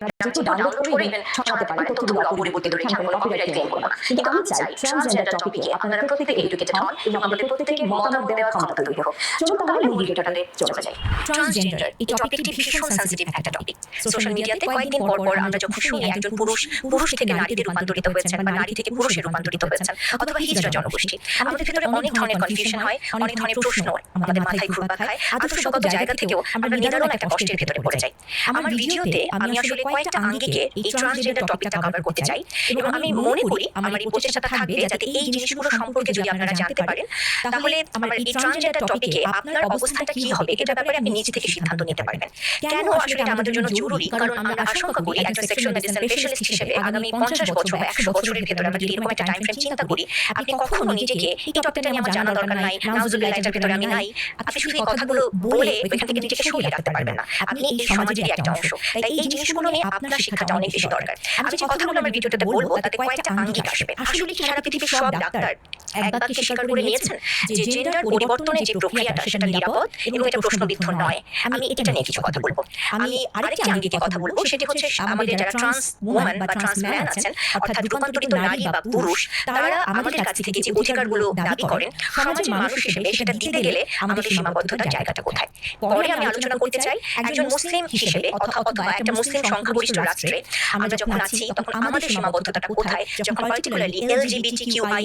যেহেতু ডাউনলোড করে ইভেন ছড়াতে পারেন তথ্যগুলো অপরিবর্তিত রেখে আমরা কপিরাইট ক্লেম করব না। কিন্তু আমি চাই ট্রান্সজেন্ডার টপিকে আপনারা প্রত্যেকে এডুকেটেড হন এবং আমাদের প্রত্যেকে মতামত দেওয়ার ক্ষমতা তৈরি হোক। চলুন তাহলে মূল ভিডিওটাতে চলে যাই। ট্রান্সজেন্ডার এই টপিকটি ভীষণ সেনসিটিভ একটা টপিক। সোশ্যাল মিডিয়াতে কয়েকদিন পর পর আমরা যখন শুনি একজন পুরুষ থেকে নারীতে রূপান্তরিত হয়েছেন বা নারী থেকে পুরুষে রূপান্তরিত হয়েছেন অথবা হিজড়া জনগোষ্ঠী, আমাদের ভিতরে অনেক ধরনের কনফিউশন হয়, অনেক ধরনের প্রশ্ন আমাদের মাথায় ঘুরপাক খায়। আদর্শগত জায়গা থেকেও আমরা নিদারুণ একটা কষ্টের ভিতরে পড়ে যাই। আমার ভিডিওতে আমি আসলে কয়েকটা আঙ্গিকে এই ট্রান্সজেন্ডার টপিকটা কভার করতে চাই এবং আমি মনে করি আমার এই প্রচেষ্টাটা থাকবে যাতে এই জিনিসগুলো সম্পর্কে যদি আপনারা জানতে পারেন তাহলে আমার এই ট্রান্সজেন্ডার টপিকে আপনার অবস্থানটা কি হবে এটা ব্যাপারে আপনি নিজে থেকে সিদ্ধান্ত নিতে পারবেন। কেন আসলে এটা আমাদের জন্য জরুরি? কারণ আমরা আশঙ্কা করি একজন সেক্সুয়াল মেডিসিন স্পেশালিস্ট হিসেবে আগামী 50 বছর বা 100 বছরের ভেতরে আমরা যদি এরকম একটা টাইম ফ্রেম চিন্তা করি, আপনি কখনো নিজেকে এই টপিকটা নিয়ে আমার জানা দরকার নাই, নাউজুবিল্লাহ এটার ভিতরে আমি নাই, আপনি শুধু এই কথাগুলো বলে এখান থেকে নিজেকে সরিয়ে রাখতে পারবেন না। আপনি এই সমাজেরই একটা অংশ, তাই এই জিনিসগুলো নিয়ে আপনার শিক্ষাটা অনেক বেশি দরকার। আমি যে কথাগুলো আমার ভিডিওটাতে বলবো তাতে কয়েকটা আঙ্গিক আসবে। আসলে কি সারা পৃথিবীর সব ডাক্তার এক বাক্যে স্বীকার করে নিয়েছেন যে জেন্ডার পরিবর্তনের যে প্রক্রিয়াটা সেটা নিরাপদ এবং এটা প্রশ্নবিদ্ধ নয়? আমি এটা নিয়ে কিছু কথা বলবো। আমি আরেকটি আঙ্গিকে কথা বলবো, সেটি হচ্ছে আমাদের যারা ট্রান্স ওম্যান বা ট্রান্স ম্যান আছেন, অর্থাৎ রূপান্তরিত নারী বা পুরুষ, তারা আমাদের কাছ থেকে যে অধিকারগুলো দাবি করেন সমাজের মানুষ হিসেবে সেটা দিতে গেলে আমাদের সীমাবদ্ধতার জায়গাটা কোথায়? পরে আমি আলোচনা করতে চাই একজন মুসলিম হিসেবে অথবা একটা মুসলিম সংখ্যাগরিষ্ঠ রাষ্ট্রে আমরা যখন আছি তখন আমাদের সীমাবদ্ধতাটা কোথায়, যখন পার্টিকুলারলি LGBTQIA+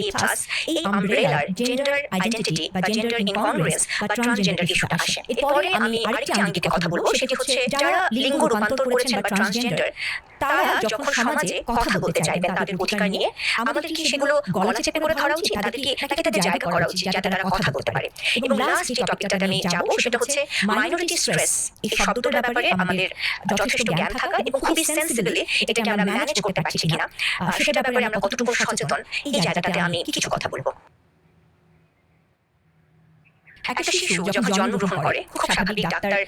এই আমব্রেলার জেন্ডার আইডেন্টিটি বা জেন্ডার ইনকনগ্রুয়েন্স বা ট্রান্সজেন্ডার ইস্যুটা আসে। এরপরে আমি আরেকটি আঙ্গিকে কথা বলবো, সেটি হচ্ছে যারা লিঙ্গ রূপান্তর করেছেন বা ট্রান্সজেন্ডার, তারা যখন সমাজে কথা বলতে চাইবেন তাদের অধিকার নিয়ে, আমাদের কি সেগুলো গলা চেপে করে ধরা উচিত? তাদেরকে নাকি তাদের জায়গা করা উচিত যাতে তারা কথা বলতে পারে? এবং লাস্ট যে টপিকটাতে আমি যাবো সেটা হচ্ছে মাইনরিটি স্ট্রেস। এই শব্দটার ব্যাপারে আমাদের যথেষ্ট জ্ঞান থাকা এবং খুবই সেন্সিবলি এটাকে আমরা ম্যানেজ করতে পারছি কিনা, সেটার ব্যাপারে আমরা কতটুকু সচেতন, এই জায়গাটাতে আমি কিছু কথা বলবো। একটা শিশু যখন জন্মগ্রহণ করে খুব স্বাভাবিক ডাক্তার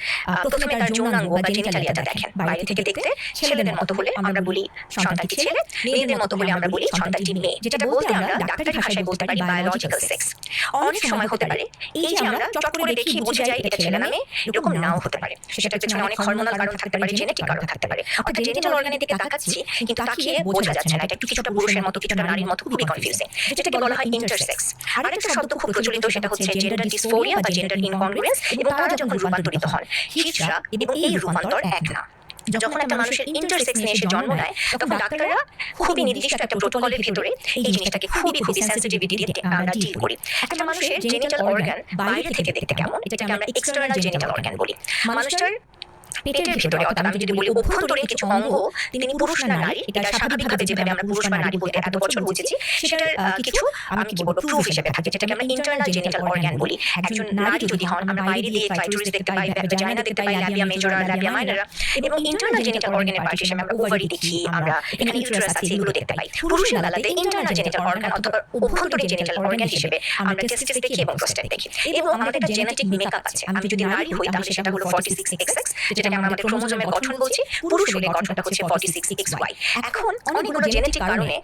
প্রথমে তার যৌনাঙ্গ বা জেনিটালিয়াটা দেখেন। বাইরে থেকে দেখতে ছেলেদের মতো হলে আমরা বলি সন্তানটি ছেলে, মেয়েদের মতো হলে আমরা বলি সন্তানটি মেয়ে, যেটা বলতে আমরা ডাক্তারি ভাষায় বলতে পারি বায়োলজিক্যাল সেক্স। অনেক সময় হতে পারে এই যে আমরা চট করে দেখি বুঝে যাই এটা ছেলে না মেয়ে, এরকম নাও হতে পারে। সেটার পেছনে অনেক হরমোনাল কারণ থাকতে পারে, জেনেটিক কারণ থাকতে পারে। অর্থাৎ জেনিটাল অর্গানের দিকে তাকাচ্ছি কিন্তু তাকিয়ে বোঝা যাচ্ছে না, এটা একটু কিছুটা পুরুষের মতো কিছুটা নারীর মতো, খুবই কনফিউজিং, যেটাকে বলা হয় ইন্টারসেক্স। আরেকটা শব্দ খুব প্রচলিত, সেটা হচ্ছে জেন্ডার ডিসফোরিয়া বা জেন্ডার ইনকনগ্রুয়েন্স, এবং তারা যখন রূপান্তরিত হন হিজড়া এবং এই রূপান্তর এক না। যখন একটা মানুষের ইন্টারসেক্স নিয়ে এসে জন্ম নেয় তখন ডাক্তাররা খুবই নির্দিষ্ট একটা প্রোটোকলের ভিতরে এই জিনিসটাকে খুবই সেন্সিটিভিটি দিয়ে আমরা ডিল করি। একটা মানুষের জেনিটাল অর্গান বাইরে থেকে দেখতে কেমন, এটাকে আমরা এক্সটার্নাল জেনিটাল অর্গান বলি। মানুষটার পেটের ভিতরে, অর্থাৎ আমি যদি বলি অভ্যন্তরীণ কিছু অঙ্গ, তিনি পুরুষ না নারী, এটা স্বাভাবিকভাবে যেভাবে আমরা পুরুষ বা নারী বলতে এত বছর বুঝেছি সেটার কিছু আমি কি বলবো প্রুফ হিসেবে থাকে, যেটাকে আমরা ইন্টারনাল জেনিটাল অর্গান বলি। একজন নারী যদি হন আমরা বাইরে দিয়ে ক্লাইটোরিস দেখতে পাই, ভ্যাজাইনা দেখতে পাই, ল্যাবিয়া মেজরা, ল্যাবিয়া মাইনরা, এবং ইন্টারনাল জেনিটাল অর্গানের পার্ট হিসেবে আমরা ওভারি দেখি, আমরা এখানে ইউটেরাস আছে, এগুলো দেখতে পাই। পুরুষের বেলাতে ইন্টারনাল জেনিটাল অর্গান অথবা অভ্যন্তরীণ জেনিটাল অর্গান হিসেবে আমরা টেস্টিস দেখি এবং প্রোস্টেট দেখি, এবং আমাদের একটা জেনেটিক মেকআপ আছে। আমি যদি নারী হই তাহলে সেটা হলো 46XX, যেটাকে আমরা আমাদের ক্রোমোজোমের গঠন বলছি। পুরুষ হলে গঠনটা হচ্ছে 46XY। এখন অনেকগুলো জেনেটিক কারণে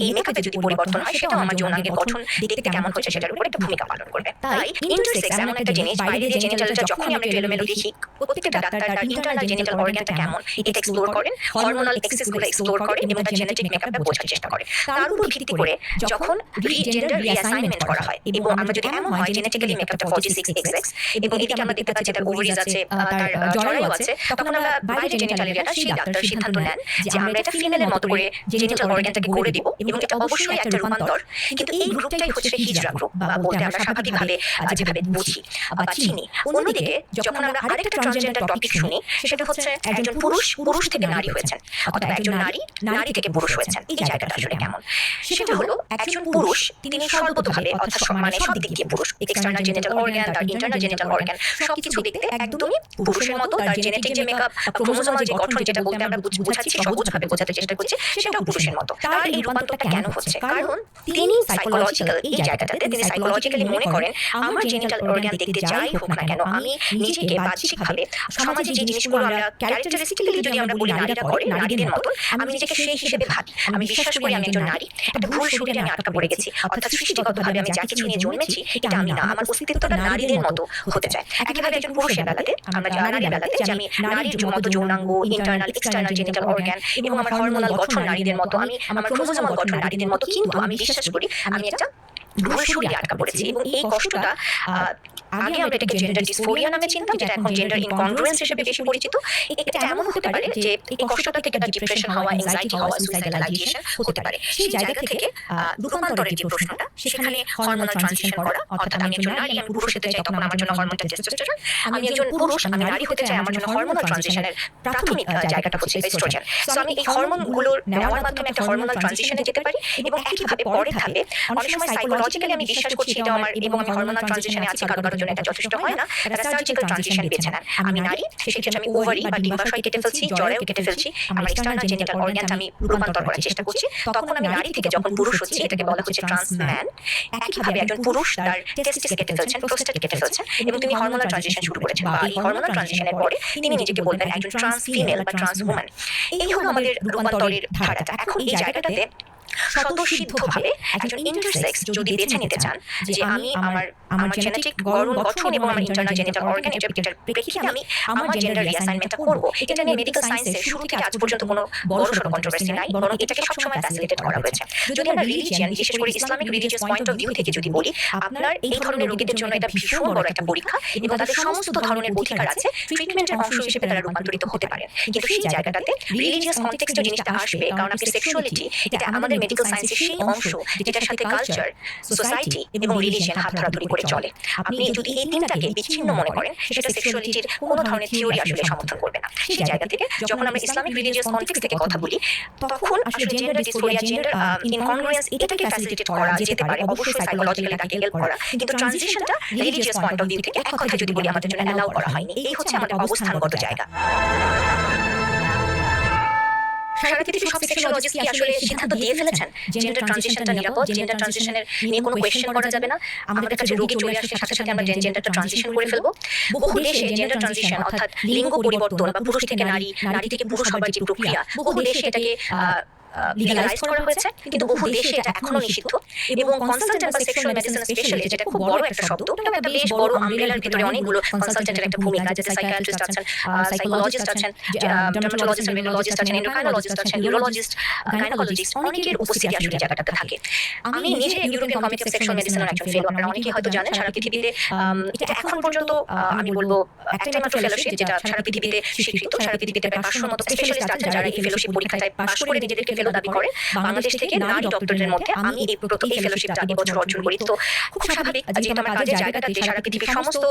এই মেকআপে যদি পরিবর্তন হয় সেটা আমার যৌনাঙ্গের গঠন দেখতে কেমন হচ্ছে সেটার উপর একটা ভূমিকা পালন করবে। তাই ইন্টারসেক্স এমন একটা জিনিস, বাইরে যে জেনিটালটা যখনই আমরা এলোমেলো দেখি, প্রত্যেকটা ডাক্তার তার ইন্টারনাল জেনিটাল অর্গানটা কেমন এটা এক্সপ্লোর করেন, হরমোনাল এক্সেসগুলো এক্সপ্লোর করেন এবং তার জেনেটিক মেকআপটা বোঝার চেষ্টা করেন। তার উপর ভিত্তি করে যখন জেন্ডার রিঅ্যাসাইনমেন্ট করা হয়, এবং আমরা যদি এমন হয় জেনেটিক্যালি মেকআপটা 46XX এবং এদিকে আমরা দেখতে পাচ্ছি তার ওভারিজ আছে, তার জরায়ু আছে, তখন আমরা বাইরে জেনিটাল এরিয়াটা সেই ডাক্তার সিদ্ধান্ত নেন যে আমরা এটা ফিমেলের মতো করে জেনিটাল অর্গানটাকে করে দিব, এবং এটা অবশ্যই একটা রূপান্তর। কিন্তু এই গ্রুপটাই হচ্ছে হিজড়া গ্রুপ বা বলতে আমরা স্বাভাবিকভাবে যেভাবে বুঝি বা চিনি। অন্যদিকে যখন আমরা আরেকটা ট্রান্সজেন্ডার টপিক শুনি সেটা হচ্ছে একজন পুরুষ থেকে নারী হয়েছেন, অথবা একজন নারী থেকে পুরুষ হয়েছেন। এই জায়গাটা আসলে কেমন? সেটা হলো একজন পুরুষ তিনি সর্বতোভাবে অর্থাৎ মানে সব দিক দিয়ে পুরুষ, এক্সটার্নাল জেনিটাল অর্গান, তার ইন্টারনাল জেনিটাল অর্গান সবকিছু দেখতে একদমই পুরুষের মতো। তার জেনেটিক যে মেকআপ, ক্রোমোজোমাল যে গঠন, যেটা বলতে আমরা বোঝাচ্ছি, সহজভাবে বোঝাতে চেষ্টা করছি, সেটাও পুরুষের মতো। তার এই রূপান্তরটা কেন হচ্ছে? কারণ তিনি সাইকোলজিক্যাল, এই জায়গাটাতে তিনি সাইকোলজিক্যালি মনে করেন আমার জেনিটাল অর্গান দেখতে যাই হোক না কেন, আমি নিজেকে বাহ্যিকভাবে সমাজে যে জিনিসগুলো আমরা ক্যারেক্টারিস্টিক্যালি যদি আমরা বলি নারীরা করে, নারীদের মতন আমি নিজেকে সেই হিসেবে ভাবি। আমি বিশ্বাস করি আমি একজন নারী। একটা ভুল শরীরে আমি আটকা পড়ে গেছি, অর্থাৎ সৃষ্টিগতভাবে আমি যা কিছু নিয়ে জন্মেছি এটা আমি না, আমার অস্তিত্বটা নারীদের মতো হতে চায়। একইভাবে একজন পুরুষের বেলাতে আমরা নারীর বেলাতে যে আমি নারীর মতো যৌনাঙ্গ, ইন্টারনাল এক্সটার্নাল জেনিটাল অর্গান এবং আমার হরমোনাল গঠন নারীদের মতো, আমি আমার ক্রোমোজোমাল গঠন নারীদের মতো, কিন্তু আমি বিশ্বাস করি আমি একটা ভুল শরীরে আটকা পড়েছি। এবং এই কষ্টটা আগে আমরা এটাকে জেন্ডার ডিসফোরিয়া নামে চিনতাম, যেটা এখন জেন্ডার ইনকনগ্রুয়েন্স হিসেবে বেশি পরিচিত। এটা এমন হতে পারে যে এই কষ্টটা থেকে একটা ডিপ্রেশন হওয়া, অ্যাংজাইটি হওয়া, সুইসাইডাল আইডিয়েশন হতে পারে। সেই জায়গা থেকে রূপান্তরের যে প্রশ্নটা, সেখানে হরমোনাল ট্রানজিশন করা, অর্থাৎ আমি একজন নারী, আমি পুরুষ হতে চাই, তখন আমার জন্য হরমোনটা টেস্টোস্টেরন। আমি একজন পুরুষ, আমি নারী হতে চাই, আমার জন্য হরমোনাল ট্রানজিশনের প্রাথমিক জায়গাটা হচ্ছে এস্ট্রোজেন। সো আমি এই হরমোনগুলোর নেওয়ার মাধ্যমে একটা হরমোনাল ট্রানজিশনে যেতে পারি। এবং একইভাবে পরে ধাপে অনেক সময় সাইকোলজিক্যালি আমি বিশ্বাস করছি এটা আমার, এবং আমি হরমোনাল ট্রানজিশনে আছি, কারো কারোর জন্য এটা যথেষ্ট হয় না, একটা সার্জিক্যাল ট্রানজিশন বেছে নেন। আমি নারী, সেক্ষেত্রে আমি ওভারি বা ডিম্বাশয় কেটে ফেলছি, জরায়ু কেটে ফেলছি, আমার এক্সটার্নাল জেনিটাল অর্গানটা আমি রূপান্তর করার চেষ্টা করছি। তখন আমি নারী থেকে যখন পুরুষ হচ্ছি, এটাকে বলা হচ্ছে ট্রান্স ম্যান। একইভাবে একজন পুরুষ তার টেস্টিস কেটে ফেলছেন, প্রোস্টেট কেটে ফেলছেন, এবং তিনি হরমোনাল ট্রানজিশন শুরু করেছেন, বা এই হরমোনাল ট্রানজিশনের পরে তিনি নিজেকে বলবেন একজন ট্রান্স ফিমেল বা ট্রান্স উম্যান। এই হলো আমাদের রূপান্তরের ধারাটা। এখন এই জায়গাটাতে স্বতঃসিদ্ধভাবে একজন ইন্টারসেক্স যদি বেছে নিতে চান যে আমি আমার জেনেটিক গঠন এবং আমার ইন্টারনাল জেনিটাল অর্গান, এটার প্রেক্ষিতে আমি আমার জেন্ডার রিঅ্যাসাইনমেন্টটা করব, এটা নিয়ে মেডিকেল সায়েন্সের শুরু থেকে আজ পর্যন্ত কোনো বড়সড় কন্ট্রোভার্সি নাই, বরং এটাকে সবসময় ফ্যাসিলিটেট করা হয়েছে। যদি আমরা রিলিজিয়ান, বিশেষ করে Islamic religious point of view থেকে যদি বলি, আপনার এই ধরনের রোগীদের জন্য এটা ভীষণ বড় একটা পরীক্ষা, এবং তাদের সমস্ত ধরনের অধিকার আছে, ট্রিটমেন্টের অংশ হিসেবে তারা রূপান্তরিত হতে পারেন। কিন্তু সেই জায়গাটাতে রিলিজিয়াস কনটেক্সটে জিনিসটা আসবে, কারণ আপনি সেক্সুয়ালিটি, এটা আমাদের মেডিকেল সায়েন্সের সেই অংশ যেটার সাথে কালচার, সোসাইটি এবং রিলিজিয়ন হাত ধরাধরি করে চলে। আপনি যদি এই তিনটাকে বিচ্ছিন্ন মনে করেন, সেটা সেক্সুয়ালিটির কোনো ধরনের থিওরি আসলে সমর্থন করবে না। সেই জায়গা থেকে যখন আমরা ইসলামিক রিলিজিয়াস কনটেক্সট থেকে কথা বলি, তখন আসলে জেন্ডার ডিসফোরিয়া, জেন্ডার ইনকনগ্রুয়েন্স, এটাকে ফ্যাসিলিটেট করা যেতে পারে, অবশ্যই সাইকোলজিক্যালি তাকে হেল্প করা, কিন্তু ট্রানজিশনটা রিলিজিয়াস পয়েন্ট অফ ভিউ থেকে এক কথায় যদি বলি আমাদের জন্য অ্যালাউ করা হয়নি। এই হচ্ছে আমাদের অবস্থানগত জায়গা। সারা পৃথিবীর সব সেক্সোলজিস্ট কি আসলে সিদ্ধান্ত দিয়ে ফেলেছেন জেন্ডার ট্রানজিশনটা নিরাপদ, জেন্ডার ট্রানজিশনের নিয়ে কোনো কোয়েশ্চেন করা যাবে না, আমাদের কাছে রোগী চলে আসছে সাথে সাথে আমরা জেন্ডারটা ট্রানজিশন করে ফেলবো? বহু দেশে জেন্ডার ট্রানজিশন, অর্থাৎ লিঙ্গ পরিবর্তন বা পুরুষ থেকে নারী, নারী থেকে পুরুষ হবার যে প্রক্রিয়া, বহু দেশে এটাকে লিগালাইজ করা হয়েছে, কিন্তু বহু দেশে এটা এখনো নিষিদ্ধ। এবং কনসালটেন্ট বা সেক্সুয়াল মেডিসিন স্পেশালিস্ট, যেটা খুব বড় একটা শব্দ, এটা একটা বেশ বড় আমব্রেলার ভিতরে অনেকগুলো কনসালটেন্টের একটা ভূমিকা, যেটা সাইকিয়াট্রিস্ট আছেন, সাইকোলজিস্ট আছেন, ডার্মাটোলজিস্ট, ভেনোলজিস্ট আছেন, এন্ডোক্রাইনোলজিস্ট আছেন, ইউরোলজিস্ট, গাইনোকোলজিস্ট, অনেকের উপস্থিতি আসলে জায়গাটাতে থাকে। আমি নিজে ইউরোপিয়ান কমিটি অফ সেক্সুয়াল মেডিসিনের একজন ফেলো, আপনারা অনেকেই হয়তো জানেন। সারা পৃথিবীতে এটা এখন পর্যন্ত আমি বলবো একটাই মাত্র ফেলোশিপ যেটা সারা পৃথিবীতে স্বীকৃত। সারা পৃথিবীতে প্রায় 500 মতো স্পেশালিস্ট আছেন যারা এই ফেলোশিপ পরীক্ষায় পাশ করে নিজেদেরকে ফেলো দাবি করে। বাংলাদেশ থেকে নারী ডক্টরদের মধ্যে আমি এই ফেলোশিপটা এবছর অর্জন করি। তো খুব স্বাভাবিক, যেহেতু আমার কাজের জায়গাটাতে সারা পৃথিবীর সমস্ত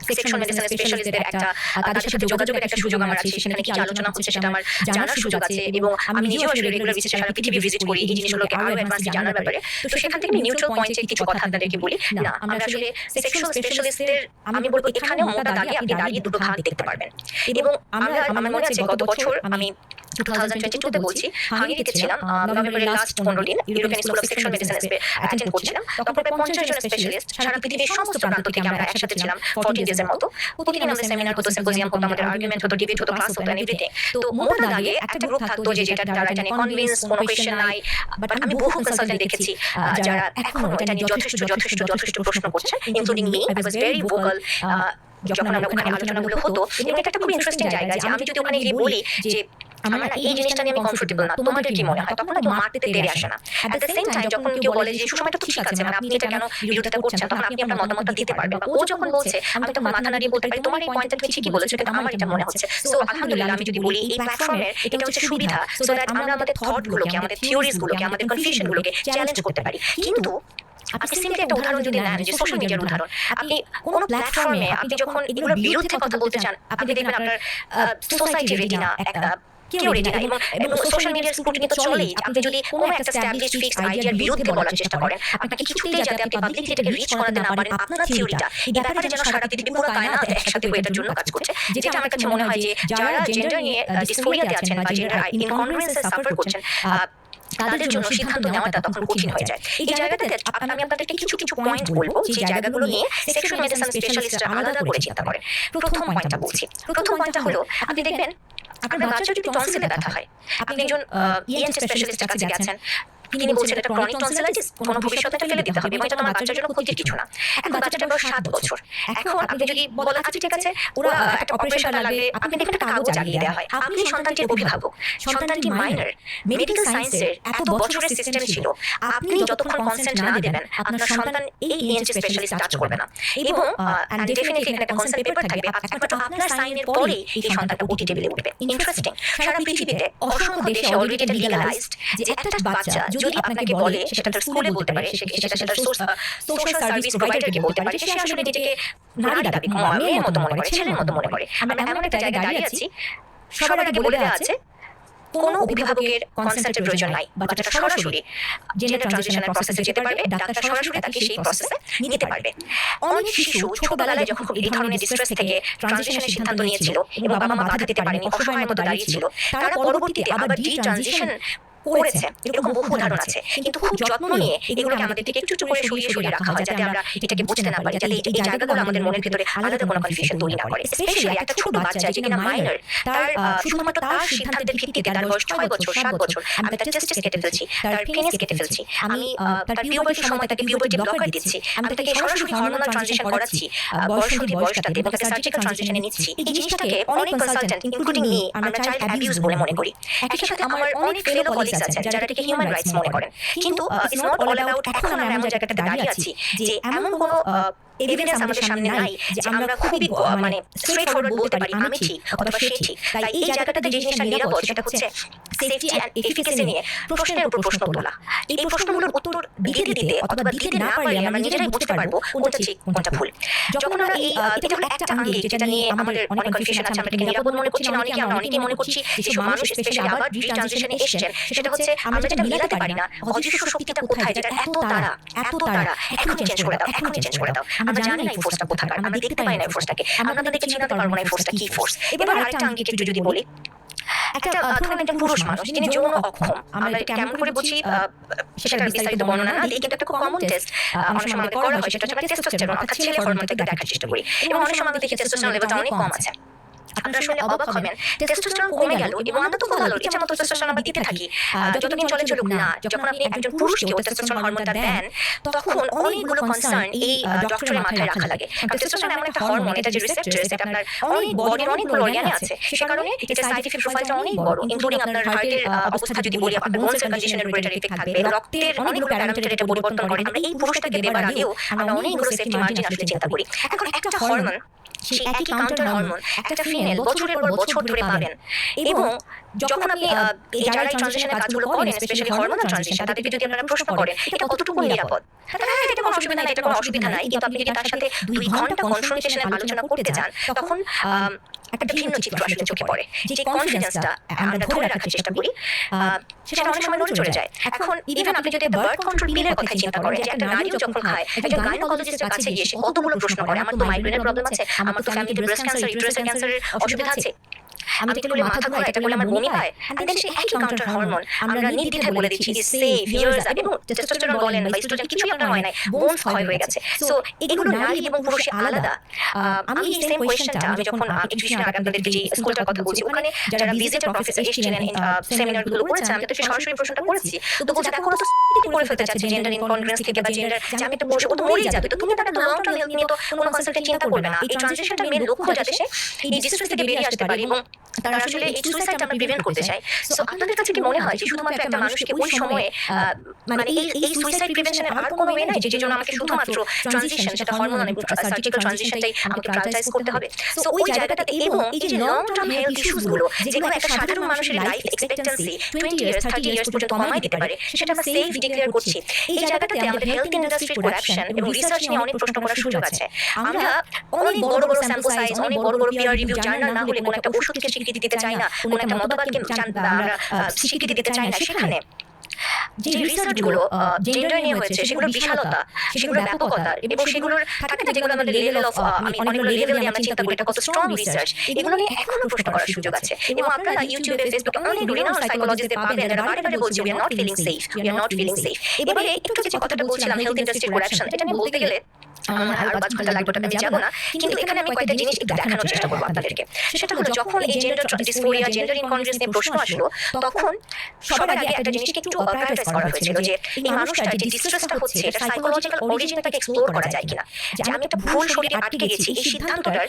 সেক্সুয়াল মেডিসিন স্পেশালিস্টদের একটা তাদের সাথে যোগাযোগের একটা সুযোগ আমার আছে, সেখানে কি আলোচনা হচ্ছে সেটা আমার জানার সুযোগ আছে, এবং আমি নিজেও আসলে রেগুলার বেসিসে সারা পৃথিবী ভিজিট করি এই জিনিসগুলোকে আরো অ্যাডভান্সলি জানার ব্যাপারে। তো সেখান থেকে আমি নিউট্রাল পয়েন্টে কিছু কথা আপনাদেরকে বলি। না, আমরা আসলে সেক্সুয়াল স্পেশালিস্টদের, আমি বলবো এখানেও মোটা দাগে আপনি দাঁড়িয়ে দুটো ভাগ দেখতে পারবেন। এবং আমার মনে আছে গত বছর আমি 2022 বলছি, হাঙ্গেরিতে ছিলাম, নভেম্বরের লাস্ট 15 দিন European school of sexual medicine attend করছিলাম। তখন প্রায় 50 জন স্পেশালিস্ট সারা পৃথিবীর সমস্ত প্রান্ত থেকে আমরা একসাথে ছিলাম 14 ডেজের মতো। প্রতিদিন আমাদের সেমিনার হতো, সিম্পোজিয়াম হতো, আমাদের আর্গুমেন্ট হতো, ডিবেট হতো, ক্লাস হতো, এভরিথিং। তো মোটা দাগে একটা গ্রুপ থাকতো যেটা যারা এটা নিয়ে কনভিন্স, কোনো কোয়েশ্চেন নাই। বাট আমি বহু কনসালটেন্ট দেখেছি যারা এখনো এটা নিয়ে যথেষ্ট প্রশ্ন করছেন, including me. I was very vocal যখন আমরা ওখানে আলোচনাগুলো হতো। এবং এটা একটা খুব ইন্টারেস্টিং জায়গা যে আমি যদি ওখানে গিয়ে বলি যে আমার এই জিনিসটা নিয়ে আমি কমফোর্টেবল না, তোমাদের কি মনে হয়, তখন কেউ মারতে তেড়ে আসে না। অ্যাট দ্য সেম টাইম যখন কেউ বলে যে সুষমাটা তো ঠিক আছে, মানে আপনি এটা কেন বিরোধিতা করছেন, তখন আপনি আপনার মতামতটা দিতে পারবেন। বা ও যখন বলছে আমি তখন মাথা নাড়িয়ে বলতে পারি তোমার এই পয়েন্টটা তুমি ঠিকই বলেছো, কিন্তু আমার এটা মনে হচ্ছে। সো আলহামদুলিল্লাহ, আমি যদি বলি এই প্ল্যাটফর্মের এটা হচ্ছে সুবিধা, সো দ্যাট আমরা আমাদের থটগুলোকে, আমাদের থিওরিজগুলোকে, আমাদের কনফিউশনগুলোকে চ্যালেঞ্জ করতে পারি। কিন্তু আপনি সিম্পলি একটা উদাহরণ যদি নেন, যে সোশ্যাল মিডিয়ার উদাহরণ, আপনি কোনো প্ল্যাটফর্মে আপনি যখন এগুলোর বিরুদ্ধে কথা বলতে চান, আপনি দেখবেন আপনার সোসাইটি রেডি না, একটা কেউ রেডি না। এবং সোশ্যাল মিডিয়ার স্ক্রুটিনি তো চলেই। আপনি যদি কোনো একটা স্ট্যাবলিশড ফিক্সড আইডিয়ার বিরুদ্ধে বলার চেষ্টা করেন, আপনাকে কিছুতেই যাতে আপনি পাবলিকলি এটাকে রিচ করাতে না পারেন আপনার থিওরিটা, এই ব্যাপারে যেন সারা পৃথিবী পুরো কায়নাত একসাথে হয়ে এটার জন্য কাজ করছে। যেটা আমার কাছে মনে হয় যে যারা জেন্ডার নিয়ে ডিসফোরিয়াতে আছেন বা জেন্ডার ইনকনগ্রুয়েন্সে সাফার করছেন, তাদের জন্য সিদ্ধান্ত নেওয়াটা তখন কঠিন হয়ে যায়। এই জায়গাটাতে আমি আপনাদেরকে কিছু পয়েন্ট বলবো যে জায়গাগুলো নিয়ে সেক্সুয়াল মেডিসিন স্পেশালিস্টরা আলাদা করে চিন্তা করেন। প্রথম পয়েন্টটা বলছি। প্রথম পয়েন্টটা হলো, আপনি দেখবেন আপনার বাচ্চার যদি টনসিলে ব্যথা হয়, আপনি একজন ইএনটি স্পেশালিস্টের কাছে গেছেন, তিনি বলছেন এটা ক্রনিক টনসিলাইটিস, কোনো ভবিষ্যতে এটা ফেলে দিতে হবে এবং এটা তোমার বাচ্চার জন্য ক্ষতির কিছু না। এখন বাচ্চাটার বয়স 7 বছর। এখন আপনি যদি বলেন আচ্ছা ঠিক আছে ওরা একটা অপারেশন লাগবে, আপনি দেখবেন একটা কাগজ লাগিয়ে দেওয়া হয়, আপনি সন্তানটির অভিভাবক, সন্তানটি মাইনর, মেডিকেল সায়েন্সের এত বছরের সিস্টেম ছিল, আপনি যতক্ষণ কনসেন্ট না দেবেন আপনার সন্তান এই ইএনটি স্পেশালিস্ট টাচ করবে না। এবং ডেফিনেটলি একটা কনসেন্ট পেপার থাকবে, একমাত্র আপনার সাইনের পরেই এই সন্তানটা ওটি টেবিলে উঠবে। ইন্টারেস্টিং, সারা পৃথিবীতে অসংখ্য দেশে অলরেডি এটা লিগ্যালাইজড যে একটা বাচ্চা যদি আপনাকে বলে, সেটা তার স্কুলে বলতে পারে, সেটা তার সোশ্যাল সার্ভিস প্রোভাইডারকে বলতে পারে, সে আসলে নিজেকে নারী দাবি মেয়ের মতো মনে করে, ছেলের মতো মনে করে। আমরা এমন একটা জায়গায় দাঁড়িয়ে আছি, সবার আগে বলে দেওয়া আছে কোনো অভিভাবকের কনসেন্টের প্রয়োজন নাই, বাচ্চাটা সরাসরি জেন্ডার ট্রানজিশনের প্রসেসে যেতে পারবে, ডাক্তার সরাসরি তাকে সেই প্রসেসে নিতে পারবে। অনেক শিশু ছোটবেলায় যখন এই ধরনের ডিস্ট্রেস থেকে ট্রানজিশনের সিদ্ধান্ত নিয়েছিল এবং বাবা মা বাধা দিতে পারেনি, অসহায়ের মতো দাঁড়িয়েছিল, তারা পরবর্তীতে আবার ট্রানজিশন করেছে। এরকম বহু উদাহরণ আছে, কিন্তু খুব যত্ন নিয়ে এগুলোকে আমাদের থেকে একটু একটু করে সরিয়ে সরিয়ে রাখা হয়, যাতে আমরা এটাকে বুঝতে না পারি, যাতে এই জায়গাগুলো আমাদের মনের ভিতরে আলাদা কোনো কনফিউশন তৈরি না করে। স্পেশালি একটা ছোট বাচ্চা যে কিনা মাইনর, তার শুধুমাত্র তার সিদ্ধান্তের ভিত্তিতে, তার বয়স 6 বছর 7 বছর, আমি তার টেস্টিস কেটে ফেলছি, তার পেনিস কেটে ফেলছি, আমি তার পিউবার্টির সময় তাকে পিউবার্টি ব্লকার দিচ্ছি, আমি তাকে সরাসরি হরমোনাল ট্রানজিশন করাচ্ছি বয়সন্ধি বয়সটাতে, এবং তাকে সার্জিক্যাল ট্রানজিশনে নিচ্ছি। এই জিনিসটাকে অনেক কনসালটেন্ট ইনক্লুডিং মি আমরা চাইল্ড অ্যাবিউজ বলে মনে করি। একই সাথে আমার অনেক ফেলো কলিগস আছেন যারা এটাকে হিউম্যান রাইটস মনে করেন, কিন্তু ইটস নট অল অ্যাবাউট। এখন আমরা এমন জায়গাটাতে দাঁড়িয়ে আছি যে এমন কোনো এভিডেন্স আমাদের সামনে নাই যে আমরা খুবই মানে স্ট্রেট ফরওয়ার্ড বলতে পারি আমি ঠিক অথবা সে ঠিক। তাই এই জায়গাটাতে যে জিনিসটা নিরাপদ সেটা হচ্ছে সেফটি অ্যান্ড এফিকাসি নিয়ে প্রশ্নের উপর প্রশ্ন তোলা। এই প্রশ্নগুলোর উত্তর দিতে দিতে অথবা দিতে না পারলে আমরা নিজেরাই বুঝতে পারবো কোনটা ঠিক কোনটা ভুল। যখন আমরা এটা হলো একটা আঙ্গিক যেটা নিয়ে আমাদের অনেক কনফিউশন আছে, আমরা এটাকে নিরাপদ মনে করছি না, অনেকেই মনে করছি যেসব মানুষ স্পেশালি আবার ট্রানজিশনে এসেছেন, সেটা হচ্ছে আমরা যেটা মেলাতে পারি না, অদৃশ্য শক্তিটা কোথায়, যেটা এত তারা এখনই চেঞ্জ করে দাও, এখনই চেঞ্জ করে দাও। আমরা জানি না এই ফোর্সটা কোথাকার, আমরা দেখতে পাই না এই ফোর্সটাকে, আমরা তাদেরকে চিনাতে পারবো না এই ফোর্সটা কি ফোর্স। এবার আরেকটা আঙ্গিক একটু যদি বলি, একটা ধরুন একটা পুরুষ মানুষ যিনি যৌন অক্ষম, আমরা এটা কেমন করে বুঝি সেটার বিস্তারিত বর্ণনা না দিয়ে, কিন্তু একটা খুব কমন টেস্ট অনেক সময় আমাদের করা হয়, সেটা হচ্ছে আমরা টেস্টোস্টেরন অর্থাৎ ছেলে হরমোনটাকে দেখার চেষ্টা করি, এবং অনেক সময় আমরা দেখি টেস্টোস্টেরন লেভেলটা অনেক কম আছে। আপনারা শুনলে অবাক হবেন, টেস্টোস্টেরন কমে গেল এবং আমরা তো ভালো ইচ্ছা মতো টেস্টোস্টেরন আমরা দিতে থাকি, যতদিন চলে চলুক না। যখন আপনি একজন পুরুষকে টেস্টোস্টেরন হরমোনটা দেন, তখন অনেকগুলো কনসার্ন এই ডক্টরের মাথায় রাখা লাগে। কারণ টেস্টোস্টেরন এমন একটা হরমোন, এটা যে রিসেপ্টরস, এটা আপনার অনেক বডির অনেকগুলো অর্গানে আছে, সে কারণে এটা সাইড ইফেক্ট প্রোফাইলটা অনেক বড়, ইনক্লুডিং আপনার হার্টের অবস্থা যদি বলি, আপনার বোনস কন্ডিশনের উপর এটা ইফেক্ট থাকবে, রক্তের অনেকগুলো প্যারামিটার এটা পরিবর্তন করে। আমরা এই পুরুষটাকে দেবার আগেও আমরা অনেকগুলো সেফটি মার্জিন আসলে চিন্তা করি। এখন একটা হরমোন, সেই একই কাউন্টার হরমোন একটা ফিমেল বছরের পর বছর ধরে পাবেন, এবং যখন আপনি যারা ট্রানজিশনের কাজগুলো করেন, স্পেশালি হরমোনাল ট্রানজিশন, তাদেরকে যদি আপনারা প্রশ্ন করেন এটা কতটুকু নিরাপদ, এটা কোনো অসুবিধা নাই, এটা কোনো অসুবিধা নাই, কিন্তু আপনি যদি তার সাথে 2 ঘন্টা কনফ্রন্টেশনের আলোচনা করতে যান, তখন একটা ভিন্ন চিত্র আসলে চোখে পড়ে। যে কনফিডেন্সটা আমরা ধরে রাখার চেষ্টা করি, সেটা অনেক সময় নড়ে চলে যায়। এখন ইভেন আপনি যদি একটা বার্থ কন্ট্রোল পিলের কথা চিন্তা করেন, যে একটা নারীও যখন খায়, একজন গাইনোকোলজিস্টের কাছে গিয়ে সে কতগুলো প্রশ্ন করে, আমার তো মাইগ্রেনের প্রবলেম আছে, আমার তো ফ্যামিলিতে ব্রেস্ট ক্যান্সার, ইউটেরাসের ক্যান্সারের অসুবিধা আছে, আমি এটা বলে মাথা ঘোরায়, এটা বলে আমার বমি পায়, এন্ড দেন সেই একই কাউন্টার হরমোন আমরা নির্দ্বিধায় বলে দিচ্ছি ইজ সেফ, ইয়ার্স আগে, এবং টেস্টোস্টেরন বলেন বা ইস্ট্রোজেন কিছুই আপনার হয় নাই, বোনস ক্ষয় হয়ে গেছে। সো এগুলো নারী এবং পুরুষে আলাদা। আমি এই সেম কোয়েশ্চেনটা আমি যখন এডুকেশন আগে আপনাদেরকে যে স্কুলটার কথা বলছি, ওখানে যারা ভিজিটর প্রফেসর এসেছিলেন সেমিনারগুলো করেছেন, আমি তো সরাসরি প্রশ্নটা করেছি, তো বলছে দেখো তো করে ফেলতে চাচ্ছে জেন্ডার ইনকনগ্রেন্স থেকে বা জেন্ডার, যে আমি একটা পুরুষ, ও তো মরেই যাবে, তো তুমি তাকে তো লং টার্ম হেলথ নিয়ে তো কোনো কনসালটেন্ট চিন্তা করবে না। এই ট্রানজিশনটা মেন লক্ষ্য যাতে সে এই ডিস্ট্রেস থেকে বেরিয়ে আসতে পারে, এবং তারা আসলে এই সুইসাইড আমরা প্রিভেন্ট করতে চাই। সো আপনাদের কাছে কি মনে হয় যে শুধুমাত্র একটা মানুষকে ওই সময়ে মানে এই সুইসাইড প্রিভেনশনের আর কোনো ওয়ে নাই, যে জন্য আমাকে শুধুমাত্র ট্রানজিশন, সেটা হরমোনাল এবং সার্জিক্যাল ট্রানজিশনটাই আমাকে প্রায়োরিটাইজ করতে হবে? সো ওই জায়গাটাতে, এবং এই যে লং টার্ম হেলথ ইস্যুসগুলো যেগুলো একটা সাধারণ মানুষের লাইফ এক্সপেক্টেন্সি 20 ইয়ার্স 30 ইয়ার্স পর্যন্ত কমায় দিতে পারে, সেটা আমরা সেফ ডিক্লেয়ার করছি। এই জায়গাটাতে আমাদের হেলথ ইন্ডাস্ট্রির করাপশন এবং রিসার্চ নিয়ে অনেক প্রশ্ন করার সুযোগ আছে। আমরা অনেক বড় বড় স্যাম্পল সাইজ, অনেক বড় বড় পিয়ার রিভিউ জার্নাল না হলে কোনো একটা ওষুধকে স্বীকৃতি দিতে চাই না, কোনো একটা মতবাদকে আমরা স্বীকৃতি দিতে চাই না, সেখানে যে রিসার্চগুলো জেন্ডার নিয়ে হয়েছে সেগুলোর বিশালতা, সেগুলোর ব্যাপকতা, এবং সেগুলোর থাকে না যেগুলো আমাদের লেভেল অফ অনেকগুলো লেভেল নিয়ে আমরা চিন্তা করি, এটা কত স্ট্রং রিসার্চ, এগুলো নিয়ে এখনো প্রশ্ন করার সুযোগ আছে। এবং আপনারা ইউটিউবে ফেসবুকে অনেক রিনাউন্ড সাইকোলজিস্টদের পাবেন যারা বারে বলছে we are not feeling safe, we are not feeling safe. এবারে একটু যে কথাটা বলছিলাম হেলথ ইন্ডাস্ট্রির করাপশন, এটা নিয়ে বলতে গেলে আমার মনে হয় আরো 5 ঘন্টা লাগবে, ওটাতে আমি যাবো না। কিন্তু এখানে আমি কয়েকটা জিনিস একটু দেখানোর চেষ্টা করবো আপনাদেরকে। সেটা হলো যখন এই জেন্ডার ডিসফোরিয়া, জেন্ডার ইনকনগ্রুয়েন্স নিয়ে প্রশ্ন আসলো, তখন সবার আগে একটা জিনিসকে একটু প্রায়োরিটাইজ করা হয়েছিল যে এই মানুষটার যে ডিস্ট্রেসটা হচ্ছে এটা সাইকোলজিক্যাল অরিজিনটাকে এক্সপ্লোর করা যায় কিনা। যে আমি একটা ভুল শরীরে আটকে গেছি, এই সিদ্ধান্তটার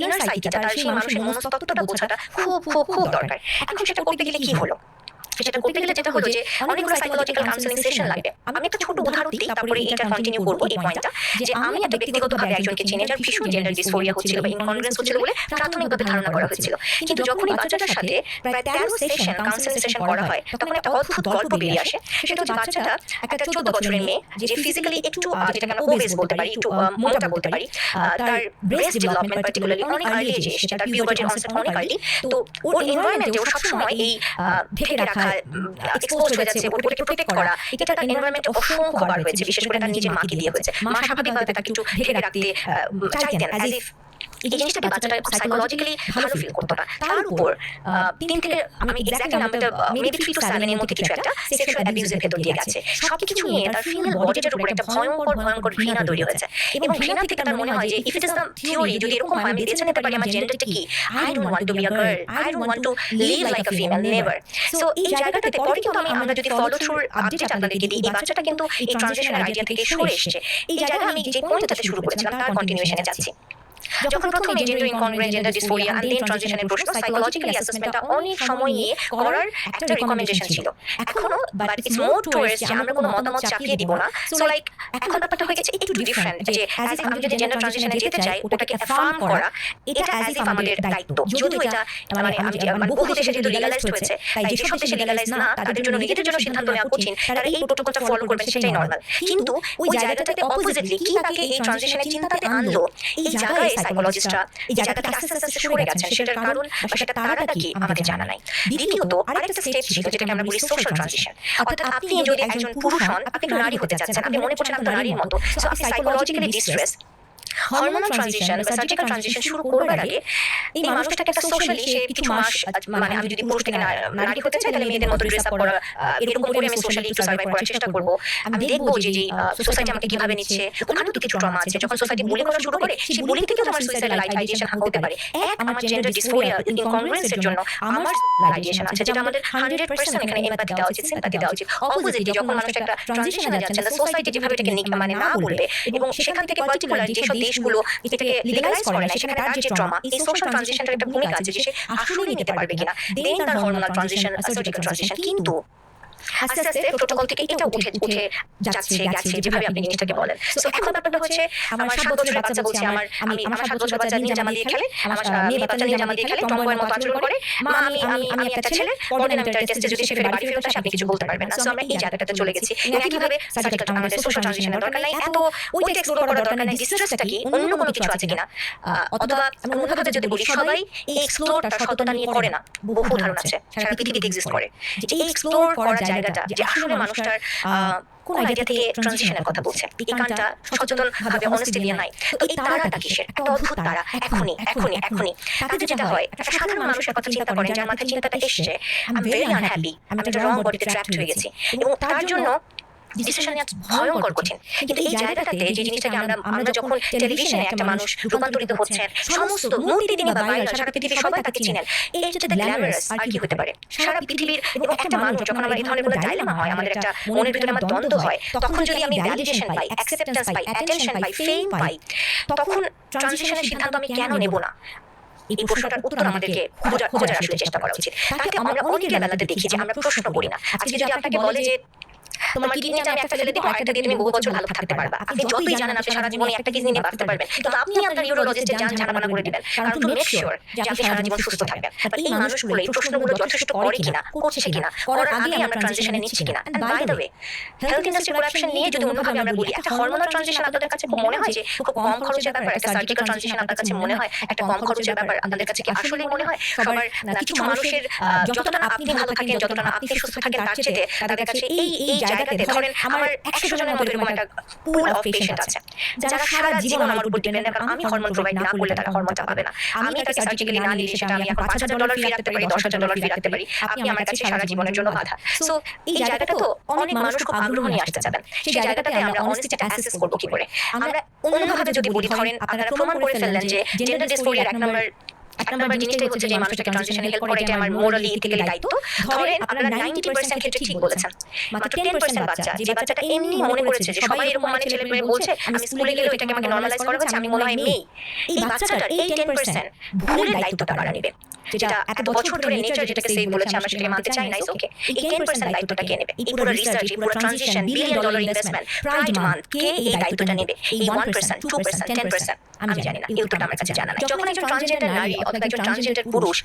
ইনার সাইকিটা, তার সেই মানুষের মনস্তত্ত্বটা বোঝাটা খুব খুব খুব দরকার। এখন সেটা করতে গেলে কি হলো? সেটা করতে গেলে যেটা হলো যে অনেকগুলো সাইকোলজিক্যাল কাউন্সেলিং সেশন লাগবে। আমি একটা ছোট উদাহরণ দিই, তারপরে এটা কন্টিনিউ করবো এই পয়েন্টটা, যে আমি একটা ব্যক্তিগতভাবে একজনকে চিনি যার ভীষণ জেন্ডার ডিসফোরিয়া হচ্ছিল বা ইনকনগ্রুয়েন্স হচ্ছিল বলে প্রাথমিকভাবে ধারণা করা হয়েছিল। কিন্তু যখন এই বাচ্চাটার সাথে প্রায় 13 সেশন কাউন্সেলিং সেশন করা হয়, তখন একটা অদ্ভুত গল্প বেরিয়ে আসে। সেটা হচ্ছে বাচ্চাটা একটা 14 বছরের মেয়ে, যে ফিজিক্যালি একটু যেটাকে আমরা ওবেস বলতে পারি, একটু মোটা বলতে পারি, তার ব্রেস্ট ডেভেলপমেন্ট পার্টিকুলারলি অনেক আর্লি এজে এসেছে, তার পিউবার্টির অনসেট অনেক আর্লি। তো ওর এনভায়রনমেন্টে ও সবসময় এই ঢেকে রাখা, এক্সপোজ হয়ে যাচ্ছে, ওটাকে প্রোটেক্ট করা, এটা তার এনভায়রনমেন্টে অসংখ্যবার হয়েছে, বিশেষ করে তার নিজের মাকে দিয়ে হয়েছে। মা স্বাভাবিকভাবে তাকে একটু ঢেকে রাখতে চাইতেন, অ্যাজ ইফ এই জিনিসটাকে বাচ্চাটা সাইকোলজিক্যালি ভালো ফিল করতো না। তার উপর 3 থেকে আমি এক্স্যাক্টলি নাম্বারটা মেবি 3 to 7 এর মধ্যে কিছু একটা সেক্সুয়াল অ্যাবিউজের ভেতর দিয়ে গেছে। সবকিছু নিয়ে তার ফিমেল বডিটার উপর একটা ভয়ঙ্কর ঘৃণা তৈরি হয়েছে। এবং ঘৃণা থেকে তার মনে হয় যে if it is the theory, যদি এরকম হয় আমি বেছে নিতে পারি আমার জেন্ডারটা কি, I don't want to be a girl, I don't want to leave like a female, never. So এই জায়গাটাতে পরে কিন্তু আমরা যদি ফলো থ্রুর আপডেট আপনাদেরকে দিই, এই বাচ্চাটা কিন্তু এই ট্রানজিশনের আইডিয়া থেকে সরে এসেছে। এই জায়গায় আমি যে পয়েন্টটাতে শুরু করেছিলাম তার কন্টিনিউশনে যাচ্ছি। যখন প্রথমে gender incongruent, gender dysphoria and then ট্রানজিশনের প্রশ্ন, সাইকোলজিক্যালি অ্যাসেসমেন্টটা অনেক সময় নিয়ে করার একটা রিকমেন্ডেশন ছিল। এখনো বাট ইটস মোর টুয়ার্ডস যে আমরা কোনো মতামত চাপিয়ে দিব না। সো লাইক এখন ব্যাপারটা হয়ে গেছে একটু ডিফারেন্ট, যে অ্যাজ ইফ আমি যদি জেন্ডার ট্রানজিশনে যেতে চাই ওটাকে অ্যাফার্ম করা, এটা অ্যাজ ইফ আমাদের দায়িত্ব। যদিও এটা মানে বহু দেশে যেহেতু লিগালাইজড হয়েছে, তাই যেসব দেশে লিগালাইজ না তাদের জন্য নিজেদের জন্য সিদ্ধান্ত নেওয়া কঠিন, তারা এই প্রোটোকলটা ফলো করবেন সেটাই নর্মাল। কিন্তু ওই জায়গাটাতে অপোজিটলি কি তাকে এই ট্রানজিশনের চিন্তাতে আনলো, এই জায়গায় সাইকোলজিস্টরা এই জায়গা থেকে আস্তে আস্তে সরে গেছেন, সেটার কারণ বা সেটা তারাটা কি আমাদের জানা নাই। দ্বিতীয়ত আরেকটা স্টেপ ছিল যেটাকে আমরা বলি সোশ্যাল ট্রানজিশন। অর্থাৎ আপনি যদি একজন পুরুষ হন, আপনি নারী হতে যাচ্ছেন, আপনি মনে করছেন আপনি নারীর মতো, সো আপনি সাইকোলজিক্যালি ডিস্ট্রেস। হরমোনাল ট্রানজিশন বা সার্জিক্যাল ট্রানজিশন শুরু করবার আগে এই মানুষটাকে একটা সোশ্যালি সে কিছু মাস, মানে আমি যদি পুরুষ থেকে নারী হতে চাই তাহলে মেয়েদের মতো ড্রেস আপ করা, এরকম করে আমি সোশ্যালি একটু সার্ভাইভ করার চেষ্টা করবো। আমি দেখবো যে সোসাইটি আমাকে কিভাবে নিচ্ছে। ওখানে তো কিছু ট্রমা আছে, যখন সোসাইটি বুলি করা শুরু করে সেই বুলি থেকে আমার সুইসাইডাল আইডিয়েশন হতে পারে। এক, আমার জেন্ডার ডিসফোরিয়া ইনকনগ্রুয়েন্সের জন্য আমার আইডিয়েশন আছে, যেটা আমাদের 100% এখানে এমপ্যাথি দেওয়া উচিত, সিম্প্যাথি দেওয়া উচিত। অপোজিটলি যখন মানুষ একটা ট্রানজিশনে যাচ্ছে, সোসাইটি যেভাবে এটাকে মানে না বলবে, এবং সেখান থেকে পার্টিকুলার যেসব দেশগুলো এটাকে লিগালাইজ করে না, সেখানে তার যে ট্রমা, এই সোশ্যাল ট্রানজিশনটার একটা ভূমিকা আছে যে সে আসলেই নিতে পারবে কিনা। দেন তার হরমোনাল ট্রানজিশন, সার্জিক্যাল ট্রানজিশন। কিন্তু আস্তে আস্তে প্রোটোকল থেকে এটা উঠে যাচ্ছে গেছে, যেভাবে আপনি জিনিসটাকে বলেন। সো এখন ব্যাপারটা হচ্ছে আমার 7 বছরের বাচ্চা বলছে আমার 7 বছরের বাচ্চা নিয়ে জামা দিয়ে খেলে, আমার মেয়ে বাচ্চা নিয়ে জামা দিয়ে খেলে, টমবয়ের মতো আচরণ করে, মা আমি একটা ছেলে, পরদিন আমি টেস্টে যদি সে ফেরে বাড়ি ফেরত আসে আপনি কিছু বলতে পারবেন না। সো আমরা এই জায়গাটাতে চলে গেছি। একইভাবে সার্জিক্যাল আমাদের সোশ্যাল ট্রানজিশনের দরকার নাই, এত ওইটা এক্সপ্লোর করার দরকার নাই, ডিস্ট্রেসটা কি, অন্য কোনো কিছু আছে কিনা। অথবা অন্যভাবে যদি বলি, সবাই এই এক্সপ্লোরটা সততা নিয়ে করে না। বহু ধারণা আছে সারা পৃথিবীতে এক্সিস্ট করে যে এই এক্সপ্লোর করার জায়গাটা, যে আসলে মানুষটার কোন আইডিয়া থেকে ট্রানজিশনের কথা বলছে, এই কানটা সচেতন ভাবে অনেস্টলি নাই। তো এই তারাটা কিসের? একটা অদ্ভুত তারা, এখনই তাতে যেটা হয়, একটা সাধারণ মানুষের কথা চিন্তা করেন, যার মাথায় চিন্তাটা এসছে আই এম ভেরি আনহ্যাপি, আমি একটা রং বডিতে ট্র্যাপড হয়ে গেছি, এবং তার জন্য ডিসিশন নেওয়া ভয়ঙ্কর কঠিন। কিন্তু এই জায়গাটাতে যে জিনিসটাকে আমরা যখন টেলিভিশনে একটা মানুষ রূপান্তরিত হচ্ছেন, সমস্ত মুহূর্তে তিনি বা ভাইরাল, সারা পৃথিবীর সবাই তাকে চিনেন, এই হচ্ছে গ্ল্যামারাস। আর কি হতে পারে সারা পৃথিবীর? এবং একটা মানুষ যখন আমার এই ধরনের কোনো ডাইলেমা হয়, আমাদের একটা মনের ভিতরে আমার দ্বন্দ্ব হয়, তখন যদি আমি ভ্যালিডেশন পাই, অ্যাকসেপ্টেন্স পাই, অ্যাটেনশন পাই, ফেম পাই, তখন ট্রানজিশনের সিদ্ধান্ত আমি কেন নেব না? এই প্রশ্নটার উত্তর আমাদেরকে খোঁজার আসলে চেষ্টা করা উচিত। তাকে আমরা অনেকের বেলাতে দেখি যে আমরা প্রশ্ন করি না। আজকে যদি আপনাকে বলে যে তোমার কিডনিটা আমি একটা ফেলে দিব, আরেকটা দিয়ে তুমি বহু বছর ভালো থাকতে পারবা, আপনি যতই জানেন আপনি সারা জীবনে একটা কিডনি নিয়ে বাঁচতে পারবেন, কিন্তু আপনি আপনার নিউরোলজিস্টের জান ছাড়াপানা করে দিবেন, কারণ টু মেক শিওর যে আপনি সারা জীবন সুস্থ থাকবেন। বাট এই মানুষগুলো এই প্রশ্নগুলো যথেষ্ট করে কিনা, করছে কিনা, করার আগে আমরা ট্রানজিশনে নিচ্ছি কিনা। And by the way, health industry corruption নিয়ে যদি অন্যভাবে আমরা বলি, একটা হরমোনাল ট্রানজিশন আপনাদের কাছে মনে হয় যে খুব কম খরচের ব্যাপার, একটা সার্জিক্যাল ট্রানজিশন আপনার কাছে মনে হয় একটা কম খরচের ব্যাপার, আপনাদের কাছে কি আসলেই মনে হয়? সবার কিছু মানুষের যতটা আপনি ভালো থাকেন, যতটা আপনি সুস্থ থাকেন, তার চেয়ে তাদের কাছে এই জায়গা জায়গাতে ধরেন আমার 100 জনের মতো এরকম একটা পুল অফ পেশেন্ট আছে যারা সারা জীবন আমার উপর ডিপেন্ডেন্ট, কারণ আমি হরমোন প্রোভাইড না করলে তারা হরমোনটা পাবে না। আমি তাকে সার্জিক্যালি না নিলে সেটা আমি এখন $5,000 ফি রাখতে পারি, $10,000 ফি রাখতে পারি, আপনি আমার কাছে সারা জীবনের জন্য বাধা। সো এই জায়গাটা তো অনেক মানুষ খুব আগ্রহ নিয়ে আসতে চাবেন, সেই জায়গাটাতে আমরা অনেস্টিটা অ্যাসেস করবো কি করে? আমরা অন্যভাবে যদি বলি, ধরেন আপনারা প্রমাণ করে ফেললেন যে জেন্ডার ডিসফোরিয়ার এক নম্বর জিনিসটাই হচ্ছে যে মানুষটাকে ট্রানজিশনে হেল্প করে, এটা আমার মোরালি ইথিক্যালি দায়িত্ব। ধরেন আপনারা 90% ক্ষেত্রে ঠিক বলেছেন, মাত্র 10% বাচ্চা, যে বাচ্চাটা এমনি মনে করেছে যে সবাই এরকম মানে ছেলে মেয়ে বলছে, আমি স্কুলে গেলেও এটাকে আমাকে নরমালাইজ করা হচ্ছে, আমি মনে হয় মেয়ে। এই বাচ্চাটার এই 10% ভুলের দায়িত্বটা কারা নেবে? যেটা এত বছর ধরে নেচার যেটাকে সেভ বলেছে, আমরা সেটাকে মানতে চাই না, ওকে, এই 10% দায়িত্বটা কে নেবে? এই পুরো রিসার্চ, এই পুরো transition, $1 billion investment, pride month, কে এই দায়িত্বটা নেবে? এই 1%, 2%, 10%? আমি জানি না, এই উত্তরটা আমার কাছে জানা নাই। যখন একজন ট্রান্সজেন্ডার নারী অথবা একজন ট্রান্সজেন্ডার পুরুষ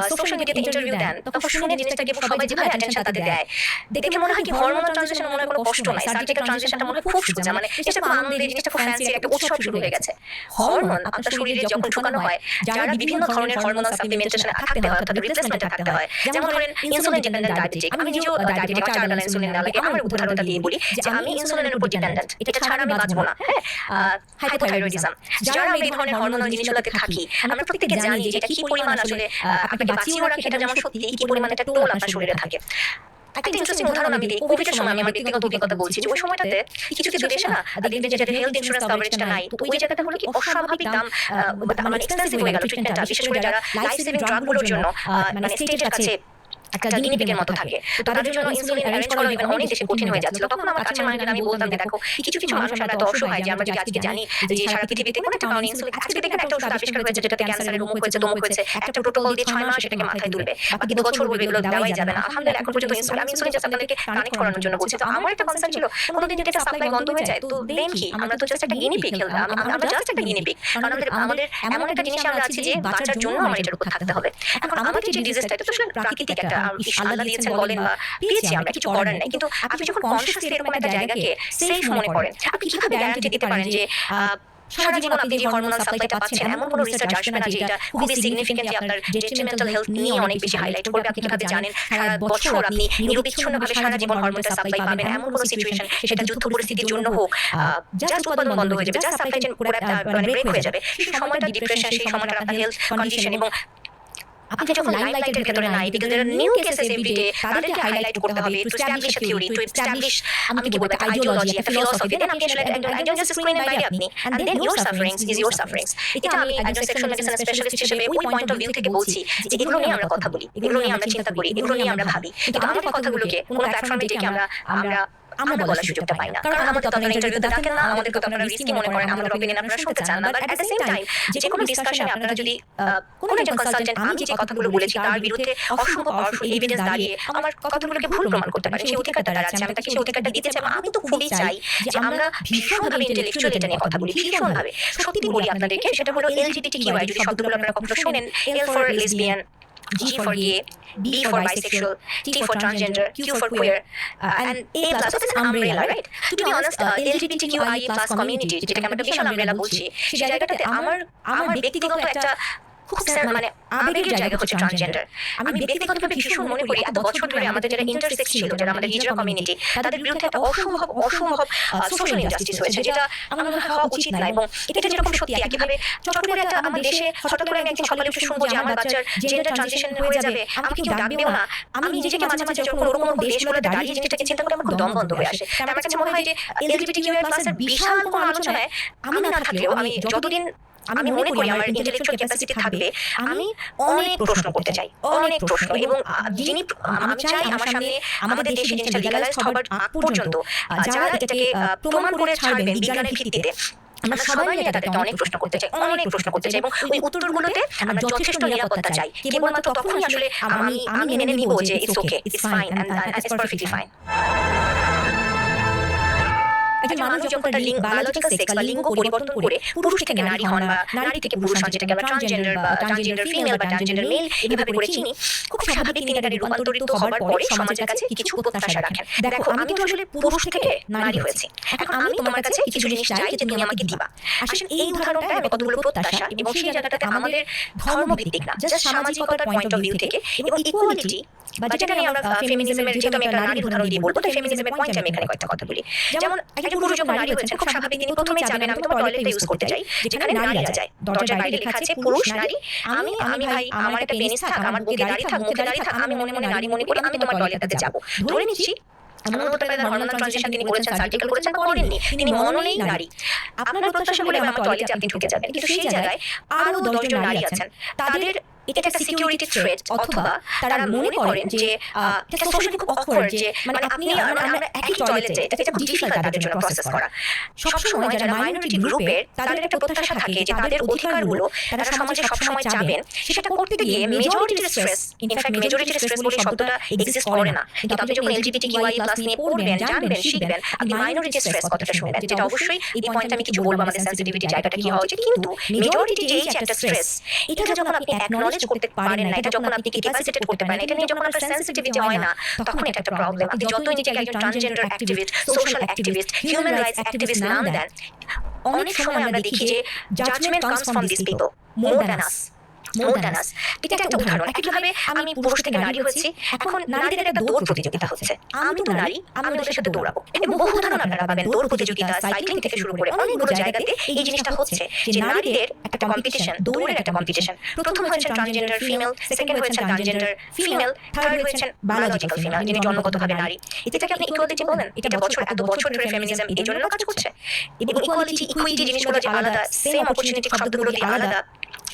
সোশ্যাল মিডিয়াতে ইন্টারভিউ দেন, তখন শুনে জিনিসটাকে সবাই যেভাবে অ্যাটেনশন তাতে দেয়, দেখে মনে হয় কি হরমোনাল ট্রানজিশন মনে হয় কোনো কষ্ট নাই, সার্জিক্যাল ট্রানজিশনটা মনে হয় খুব সোজা, মানে এটা খুব আনন্দের, জিনিসটা খুব ফ্যান্সি, একটা উৎসব শুরু হয়ে গেছে। হরমোন আপনার শরীরে যখন ঢোকানো হয়, যারা বিভিন্ন ধরনের হরমোনাল সাপ্লিমেন্টেশনে থাকতে হয় অর্থাৎ রিপ্লেসমেন্টে থাকতে হয়, যেমন ধরেন ইনসুলিন ডিপেন্ডেন্ট ডায়াবেটিক, আমি নিজেও ডায়াবেটিক, আমার 4 বেলা ইনসুলিন নেওয়া লাগে, আমার উদাহরণটা দিয়ে বলি যে আমি ইনসুলিনের উপর ডিপেন্ডেন্ট, এটা ছাড়া আমি বাঁচবো না। হ্যাঁ, হাইপোথাইরয়েডিজম, যারা আমরা এই ধরনের হরমোনাল জিনিসগুলোতে থাকি, আমরা প্রত্যেকে জানি যে এটা কি পরিমাণ আসলে আপনাকে বাঁচিয়ে রাখে, এটা যেমন সত্যি, কি পরিমাণ এটা টোল আপনার শরীরে থাকে। একটা ইন্টারেস্টিং উদাহরণ আমি দিই, কোভিডের সময় আমি আমার ব্যক্তিগত অভিজ্ঞতা বলছি, যে ওই সময়টাতে কিছু কিছু দেশে না দেখবেন যে যাদের হেলথ ইন্স্যুরেন্স কভারেজটা নাই, তো ওই জায়গাটা হলো কি অস্বাভাবিক দাম, মানে এক্সপেন্সিভ হয়ে গেল ট্রিটমেন্টটা, বিশেষ করে যারা লাইফ সেভিং ড্রাগগুলোর জন্য মানে স্টেজের কাছে একটা গিনি পিগের মতো থাকে, তো তাদের জন্য ইনসুলিন অ্যারেঞ্জ করা ইভেন অনেক দেশে কঠিন হয়ে যাচ্ছিল। তখন আমার কাছে মানুষজন আমি বলতাম যে দেখো, কিছু কিছু মানুষ আমরা এত অসহায় যে আমরা যদি আজকে জানি যে সারা পৃথিবীতে কোনো একটা কারণে ইনসুলিন, আজকে দেখেন একটা ওষুধ আবিষ্কার হয়েছে যেটাতে ক্যান্সারের রোগ হয়েছে, দমক হয়েছে, একটা প্রোটোকল দিয়ে 6 মাস সেটাকে মাথায় তুলবে, বাকি 2 বছর বলবে এগুলো দেওয়াই যাবে না। আলহামদুলিল্লাহ এখন পর্যন্ত ইনসুলিন, আমি ইনসুলিন জাস্ট আপনাদেরকে কানেক্ট করানোর জন্য বলছি। তো আমার একটা কনসার্ন ছিল, কোনোদিন যদি এটা সাপ্লাই বন্ধ হয়ে যায়, তো দেন কি? আমরা তো জাস্ট একটা গিনি পিগ খেলতাম, আমরা জাস্ট একটা গিনি পিগ, কারণ আমাদের এমন একটা জিনিস আমরা আছি যে বাঁচার জন্য আমার এটার উপর থাকতে হবে। এখন আমাদের যে ডিজিজটা, এটা তো আসলে প্রাকৃতিক একটা আল্লাহ দিয়েছেন বলেন বা পেয়েছি আমরা, কিছু করার নাই, কিন্তু আপনি যখন কনসিয়াসলি এরকম একটা জায়গাকে সেফ মনে করেন, আপনি কিভাবে গ্যারান্টি দিতে পারেন যে সারা জীবন আপনি যে হরমোনাল সাপ্লাইটা পাচ্ছেন, এমন কোনো রিসার্চ আসবে না যে এটা খুবই সিগনিফিকেন্ট, যে আপনার ডেট্রিমেন্টাল হেলথ নিয়ে অনেক বেশি হাইলাইট করবে? আপনি কিভাবে জানেন সারা বছর আপনি নিরবিচ্ছিন্নভাবে সারা জীবন হরমোনটা সাপ্লাই পাবেন? এমন কোনো সিচুয়েশন, সেটা যুদ্ধ পরিস্থিতির জন্য হোক, জাস্ট উৎপাদন বন্ধ হয়ে যাবে, জাস্ট সাপ্লাই চেইন পুরো মানে ব্রেক হয়ে যাবে, সেই সময়টা ডিপ্রেশন, সেই সময়টা আপনার হেলথ কন্ডিশন, এবং আপনি যখন লাইমলাইটের ভিতরে নাই, because there are new cases every day, তাদেরকে হাইলাইট করতে হবে, to establish a theory, to establish আমি কি বলবো, একটা আইডিওলজি, একটা ফিলোসফি, দেন আপনি আসলে একজন জাস্ট স্ক্রিনের বাইরে আপনি, and then your sufferings is your sufferings. এটা আমি একজন সেক্সুয়াল মেডিসিন স্পেশালিস্ট হিসেবে ওই পয়েন্ট অফ ভিউ থেকে বলছি যে এগুলো নিয়ে আমরা কথা বলি, এগুলো নিয়ে আমরা চিন্তা করি, এগুলো নিয়ে আমরা ভাবি, কিন্তু আমাদের কথাগুলোকে কোনো প্ল্যাটফর্মে ডেকে আমরা বলার সুযোগটা পাই না, কারণ আমাদের তো আপনারা ইন্টারভিউতে ডাকেন না, আমাদের তো আপনারা রিস্কি মনে করেন, আমাদের অপিনিয়ন আপনারা শুনতে চান না। But at the same time যে কোনো ডিসকাশনে আপনারা যদি কোনো একজন কনসালটেন্ট আমি যে কথাগুলো বলেছি তার বিরুদ্ধে অসংখ্য পাওয়ারফুল এভিডেন্স দাঁড়িয়ে আমার কথাগুলোকে ভুল প্রমাণ করতে পারেন, সেই অধিকারটা তার আছে, আমি তাকে সেই অধিকারটা দিতে চাই। আমি তো খুবই চাই যে আমরা ভীষণভাবে ইন্টেলেকচুয়াল এটা নিয়ে কথা বলি, ভীষণভাবে। সত্যি বলি আপনাদেরকে, সেটা হলো LGBTQI, যদি শব্দগুলো আপনারা কখনো শোনেন, L for lesbian, G for gay, B for bisexual, T for transgender, Q for queer, and A plus. So it's an umbrella, right? To be honest, LGBTQI plus community, যেটাকে আমরা বিশাল umbrella বলছি, সেই জায়গাটাতে আমার ব্যক্তিগত একটা খুব মানে আবেগের জায়গা হচ্ছে ট্রান্সজেন্ডার। আমি ব্যক্তিগতভাবে ভীষণ মনে করি এত বছর ধরে আমাদের যারা ইন্টারসেক্স ছিল, যারা আমাদের হিজড়া কমিউনিটি, তাদের বিরুদ্ধে একটা অসম্ভব সোশ্যাল ইনজাস্টিস হয়েছে, যেটা আমার মনে হয় হওয়া উচিত না। এবং এটা যেরকম সত্যি, একইভাবে চট করে একটা আমার দেশে হঠাৎ করে আমি একদিন সকালে উঠে শুনবো যে আমার বাচ্চার জেন্ডার ট্রানজিশন হয়ে যাবে, আমাকে কেউ ডাকবেও না। আমি নিজেকে মাঝে মাঝে যখন ওরকম দেশগুলোতে দাঁড়িয়ে জিনিসটাকে চিন্তা করে আমার খুব দম বন্ধ হয়ে আসে। আমার কাছে মনে হয় যে LGBTQI+ এর বিশাল কোনো আলোচনায় আমি না থাকলেও, আমি যতদিন আমি মনে করি আমার ইন্টেলেকচুয়াল ক্যাপাসিটি থাকবে, আমি অনেক প্রশ্ন করতে চাই, অনেক প্রশ্ন। এবং যিনি আমি চাই আমার সামনে আমাদের দেশে জিনিসটা লিগালাইজ হবার আগ পর্যন্ত যারা এটাকে প্রমাণ করে ছাড়বেন বিজ্ঞানের ভিত্তিতে, আমরা সবাই তাদেরকে অনেক প্রশ্ন করতে চাই, অনেক প্রশ্ন করতে চাই, এবং ওই উত্তরগুলোতে আমরা যথেষ্ট নিরাপত্তা চাই। কেবলমাত্র তখনই আসলে আমি মেনে নিব যে it's okay, it's fine, and it's perfectly fine. একজন মানুষ যখন তার বায়োলজিক্যাল সেক্স বা লিঙ্গ পরিবর্তন করে পুরুষ থেকে নারী হন বা নারী থেকে পুরুষ হন, যেটাকে আমরা ট্রান্সজেন্ডার ফিমেল বা ট্রান্সজেন্ডার মেল এভাবে করে চিনি, খুব স্বাভাবিক তিনি তাদের রূপান্তরিত হবার পরে সমাজের কাছে কিছু প্রত্যাশা রাখেন। দেখো, আমি তো আসলে পুরুষ থেকে নারী হয়েছি, এখন আমি তোমার কাছে কিছু জিনিস চাই যে তুমি আমাকে দিবা। আসলে এই উদাহরণটা আমি কতগুলো প্রত্যাশা, এবং সেই জায়গাটাতে আমাদের ধর্মভিত্তিক না, জাস্ট সামাজিকতার পয়েন্ট অফ ভিউ থেকে এবং ইকুয়ালিটি বা যেটা নিয়ে আমরা ফেমিনিজমের, যেহেতু আমি একটা নারীর উদাহরণ দিয়ে বলবো, তাই ফেমিনিজমের পয়েন্টে আমি এখানে কয়েকটা কথা বলি। যেমন একজন পুরুষ যখন নারী হয়েছেন, খুব স্বাভাবিক তিনি প্রথমেই যাবেন, আমি তোমার টয়লেটটা ইউজ করতে চাই, যেখানে নারীরা যায়। দরজার বাইরে লেখা আছে পুরুষ নারী, আমি ভাই আমার একটা পেনিস থাক, আমার বুকে দাঁড়িয়ে থাক, মুখে দাঁড়িয়ে থাক, আমি মনে মনে নারী মনে করি আমি তোমার টয়লেটটাতে যাবো। ধরে নিচ্ছি এমন হতে পারে হরমোনাল ট্রানজিশন তিনি করেছেন, সার্জিক্যাল করেছেন বা করেননি, তিনি মননেই নারী। আপনার প্রত্যাশা করে আমার টয়লেটে আপনি ঢুকে যাবেন, কিন্তু সেই জায়গায় আরো 10 জন নারী আছেন, তাদের এটা একটা সিকিউরিটি থ্রেট, অথবা তারা মনে করেন যে এটা সোশ্যালি খুব অকওয়ার্ড, যে মানে আপনি আমরা একই টয়লেটে, এটা খুব ডিফিকাল্ট তাদের জন্য প্রসেস করা। সবসময় যারা মাইনরিটি গ্রুপের, তাদের একটা প্রত্যাশা থাকে যে তাদের অধিকারগুলো তারা সমাজে সবসময় চাবেন, সেটা করতে গিয়ে মেজরিটির স্ট্রেস, ইনফ্যাক্ট মেজরিটির স্ট্রেস বলে শব্দটা এক্সিস্ট করে না, কিন্তু আপনি যখন LGBTQI+ নিয়ে পড়বেন, জানবেন, শিখবেন, আপনি মাইনরিটি স্ট্রেস কথাটা শুনবেন, যেটা অবশ্যই এই পয়েন্টে আমি কিছু বলবো, আমাদের সেনসিটিভিটি জায়গাটা কি হওয়া উচিত, কিন্তু মেজরিটি এই যে একটা স্ট্রেস, এটা যখন আপনি অ্যাকনলেজ করতে পারেন না, এটা যখন আপনি ক্যাপাসিটেট করতে পারেন, এটা নিয়ে যখন আপনার সেনসিটিভিটি হয় না, তখন এটা একটা প্রবলেম। আপনি যতই নিজেকে একজন transgender activist, social activist, human rights activist নাম দেন, অনেক সময় আমরা দেখি যে judgement comes from this people more than us. এটা একটা উদাহরণ। একইভাবে আমি পুরুষ থেকে নারী হয়েছি, এখন নারীদের একটা দৌড় প্রতিযোগিতা হচ্ছে, আমি তো নারী, আমি ওদের সাথে দৌড়াবো, এবং বহু উদাহরণ আপনারা পাবেন, দৌড় প্রতিযোগিতা, সাইক্লিং থেকে শুরু করে অনেকগুলো জায়গাতে এই জিনিসটা হচ্ছে যে নারীদের একটা কম্পিটিশন, দৌড়ের একটা কম্পিটিশন। প্রথম হয়েছেন ট্রান্সজেন্ডার ফিমেল, সেকেন্ড হয়েছেন ট্রান্সজেন্ডার ফিমেল, থার্ড হয়েছেন বায়োলজিক্যাল ফিমেল, যিনি জন্মগতভাবে নারী। এটাকে আপনি ইকুয়ালিটি বলেন, এটা এত বছর ধরে ফেমিনিজম এই জন্য কাজ করছে, এবং ইকুয়ালিটি, ইকুইটি জিনিসগুলো যে আলাদা, সেম অপরচুনিটি শব্দগুলো যে আলাদা,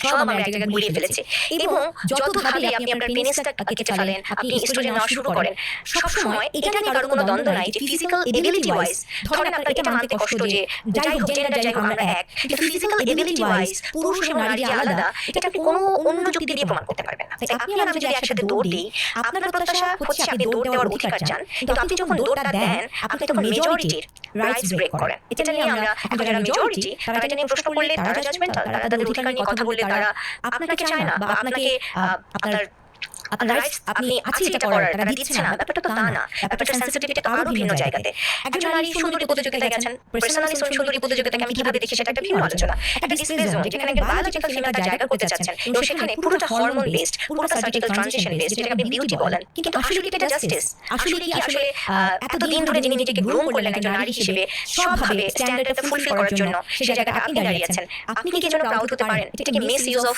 সব আমরা এক জায়গায় গুলিয়ে ফেলেছি। এবং যতভাবে আপনি আপনার পেনিসটা কেটে ফেলেন, আপনি এস্ট্রোজেন নেওয়া শুরু করেন, সবসময় এটা নিয়ে কারোর কোনো দ্বন্দ্ব নাই যে ফিজিক্যাল এবিলিটি ওয়াইজ, ধরেন আপনার এটা মানতে কষ্ট যে যাই হোক জেন্ডার যাই হোক আমরা এক, কিন্তু ফিজিক্যাল এবিলিটি ওয়াইজ পুরুষ এবং নারী যে আলাদা, এটা আপনি কোনো অন্য যুক্তি দিয়ে প্রমাণ করতে পারবেন না। তাই আপনি আমি যদি একসাথে দৌড় দিই, আপনার প্রত্যাশা হচ্ছে আপনি দৌড় দেওয়ার অধিকার চান, কিন্তু আপনি যখন দৌড়টা দেন, আপনি তখন মেজরিটির রাইটস ব্রেক করেন। এটা নিয়ে আমরা এখন যারা মেজরিটি, তারা এটা নিয়ে প্রশ্ন করলে তারা জাজমেন্টাল, তারা তাদের অধিকার নিয়ে কথা বললে তারা আপনাকে চায় না, বা আপনাকে আপনার রাইটস আপনি আছে এটা করার তারা দিচ্ছে না, ব্যাপারটা তো তা না। ব্যাপারটা সেনসিটিভিটি আরো ভিন্ন জায়গাতে। একজন নারী সুন্দরী প্রতিযোগিতায় গেছেন, পার্সোনালি সুন্দরী প্রতিযোগিতাকে আমি কিভাবে দেখি সেটা একটা ভিন্ন আলোচনা। একটা ডিসপ্লে জোন, যেখানে একজন বায়োলজিক্যাল ফিমেল তার জায়গা করতে চাচ্ছেন, এবং সেখানে পুরোটা হরমোন বেসড, পুরোটা সার্জিক্যাল ট্রানজিশন বেসড, যেটাকে আপনি বিউটি বলেন, কিন্তু আসলে কি এটা জাস্টিস? আসলে এতদিন ধরে যিনি নিজেকে গ্রুম করলেন একজন নারী হিসেবে, সবভাবে স্ট্যান্ডার্ডটা ফুলফিল করার জন্য, সেই জায়গাটা আপনি দাঁড়িয়েছেন, আপনি কি জন্য প্রাউড হতে পারেন? এটা কি মিস ইউজ অফ,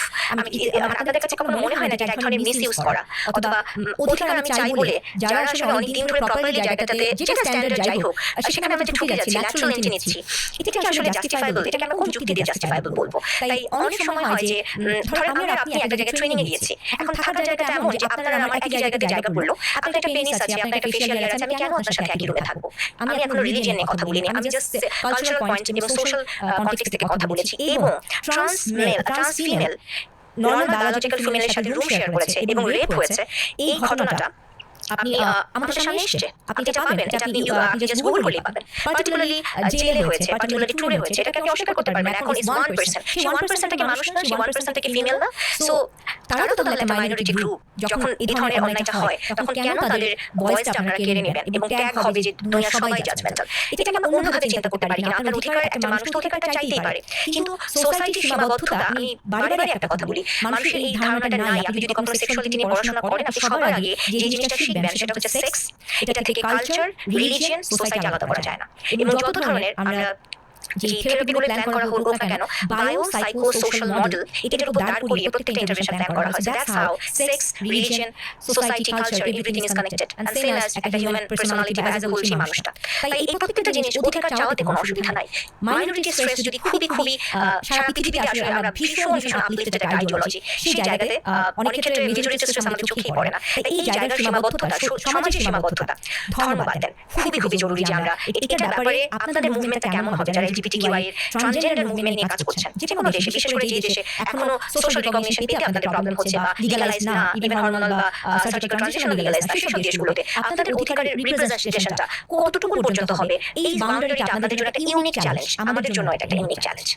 আপনাদের কাছে কখনো মনে হয় না যে এক ধরনের মিস ইউজ করা, অথবা অধিকার আমি চাই বলে যারা আসলে অনেক দিন ধরে প্রপারলি জায়গাটাতে, যেটা স্ট্যান্ডার্ড যাই হোক, সেখানে আমরা যে ঢুকে যাচ্ছি, ন্যাচারাল এন্ট্রি নিচ্ছি, এটা কি আসলে জাস্টিফাইবল? এটাকে আমরা কোন যুক্তি দিয়ে জাস্টিফাইবল বলবো? তাই অনেক সময় হয় যে ধরেন আমি আপনি একটা জায়গায় ট্রেনিং এ গিয়েছি, এখন থাকার জায়গাটা এমন যে আপনারা আমার একই জায়গাতে জায়গা পড়লো, আপনার একটা পেনিস আছে, আপনার একটা ফেশিয়াল হেয়ার আছে, আমি কেন আপনার সাথে একই রুমে থাকবো? আমি এখনো রিলিজিয়ন নিয়ে কথা বলিনি, আমি জাস্ট কালচারাল পয়েন্ট এবং সোশ্যাল কনটেক্সট থেকে কথা বলেছি। এবং trans male, trans female normal biological ফিমেলের সাথে রুম শেয়ার করেছে এবং রেপ হয়েছে, এই ঘটনাটা আপনি আমাদের সামনে এসেছে, আপনি যেটা পাবেন, এটা আপনি জাস্ট গুগল করলেই পাবেন। পার্টিকুলারলি জেলে হয়েছে, পার্টিকুলারলি ট্যুরে হয়েছে, এটাকে আপনি অস্বীকার করতে পারবেন না। এখন ইজ 1%, সেই 1% থেকে মানুষ না, সেই 1% থেকে ফিমেল না। সো তারা তো তাহলে একটা মাইনরিটি গ্রুপ। যখন এই ধরনের অন্যায়টা হয়, তখন কেন তাদের ভয়েসটা আপনারা কেড়ে নেবেন এবং ট্যাগ হবে যে দুনিয়া সবাই জাজমেন্টাল? এটাকে আমরা অন্যভাবে চিন্তা করতে পারি কিনা? আপনার অধিকার, একটা মানুষ তো অধিকারটা চাইতেই পারে, কিন্তু সোসাইটির সীমাবদ্ধতা, আমি বারে বারে একটা কথা বলি, মানুষের এই ধারণাটা নাই। আপনি যদি কখনো সেক্সুয়ালিটি নিয়ে পড়াশোনা করেন, আপনি সবার আগে যে জিনিসটা শিখবেন সেটা হচ্ছে সেক্স। এটা থেকে কালচার, রিলিজিয়ন, সোসাইটি আলাদা করা যায় না। এবং যত ধরনের আমরা যে থেরাপিগুলো প্ল্যান করা হোক না কেন, বায়ো সাইকো সোশ্যাল মডেল, এটার উপর দাঁড় করিয়ে প্রত্যেকটা ইন্টারভেনশন প্ল্যান করা হয়েছে। That's how sex, religion, society, culture, everything is connected, and same as একটা human personality as a whole সেই মানুষটা। তাই এই প্রত্যেকটা জিনিস অধিকার চাওয়াতে কোনো অসুবিধা নাই। মাইনরিটি স্ট্রেস যদি খুবই সারা পৃথিবীতে আসলে আমরা ভীষণ আপলিফটেড একটা আইডিওলজি, সেই জায়গাতে অনেক ক্ষেত্রে মেজরিটি স্ট্রেস আমাদের চোখেই পড়ে না। তাই এই জায়গার সীমাবদ্ধতা, সমাজের সীমাবদ্ধতা, ধর্ম বাদ দেন, খুবই জরুরি যে আমরা এটার ব্যাপারে আপনাদের মুভমেন্টটা কেমন হবে, যারা LGBTQI এর ট্রান্সজেন্ডার মুভমেন্ট নিয়ে কাজ করছেন, যে কোনো দেশে, বিশেষ করে যে দেশে এখনো সোশ্যাল রিকগনিশন পেতে আপনাদের প্রবলেম হচ্ছে, বা লিগালাইজ না, ইভেন হরমোনাল বা সার্জিক্যাল ট্রানজিশন লিগালাইজ না, সেসব দেশগুলোতে আপনাদের অধিকারের রিপ্রেজেন্টেশনটা কতটুকু পর্যন্ত হবে, এই বাউন্ডারিটা আপনাদের জন্য একটা ইউনিক চ্যালেঞ্জ, আমাদের জন্য এটা একটা ইউনিক চ্যালেঞ্জ।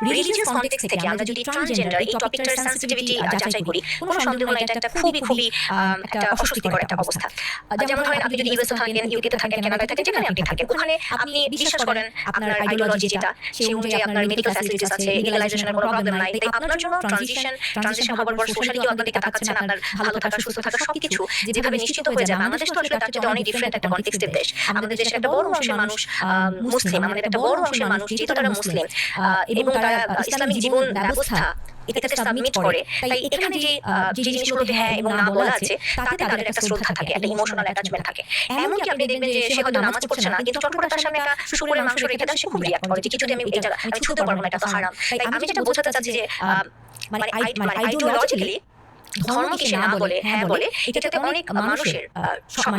রিলিজিয়াস কনটেক্সট থেকে আমরা যদি ট্রান্সজেন্ডার এই টপিকটার সেনসিটিভিটি যাচাই করি, কোনো সন্দেহ নাই এটা একটা খুবই একটা অস্বস্তিকর একটা অবস্থা। যেমন ধরেন আপনি যদি ইউএসএ থাকেন, ইউকেতে থাকেন, কানাডায় থাকেন, যেখানে আপনি থাকেন, ওখানে আপনি বিশ্বাস করেন আপনার আইডিওলজি যেটা, সেই অনুযায়ী আপনার মেডিকেল ফ্যাসিলিটিস আছে, লিগ্যালাইজেশনের কোনো প্রবলেম নাই, তাই আপনার জন্য ট্রানজিশন হওয়ার পর সোশ্যালি কেউ আপনার দিকে তাকাচ্ছে না, আপনার ভালো থাকা, সুস্থ থাকা সবকিছু যেভাবে নিশ্চিত হয়ে যায়। বাংলাদেশ তো আসলে তার চেয়ে অনেক ডিফারেন্ট একটা কনটেক্সটের দেশ। আমাদের দেশের একটা বড় অংশের মানুষ মুসলিম, আমাদের একটা বড় অংশের মানুষ যেহেতু তারা মুসলিম এবং তারা ইসলামিক জীবন ব্যবস্থা এটাতে সাবমিট করে, তাই এখানে যে জিনিসগুলোতে হ্যাঁ এবং না বলা আছে তাতে তাদের একটা শ্রদ্ধা থাকে, একটা ইমোশনাল অ্যাটাচমেন্ট থাকে। এমনকি আপনি দেখবেন যে সে হয়তো নামাজ পড়ছে না, কিন্তু চটপটা তার সামনে একটা শুকুরের মাংস রেখে দেন, সে খুব রিয়াক্ট করে যে কিছুতে আমি ছুঁতে পারবো না, এটা তো হারাম। তাই আমি যেটা বোঝাতে চাচ্ছি যে মানে আইডিওলজিক্যালি ধর্মকে সে না বলে হ্যাঁ বলে, এটাতে অনেক মানুষের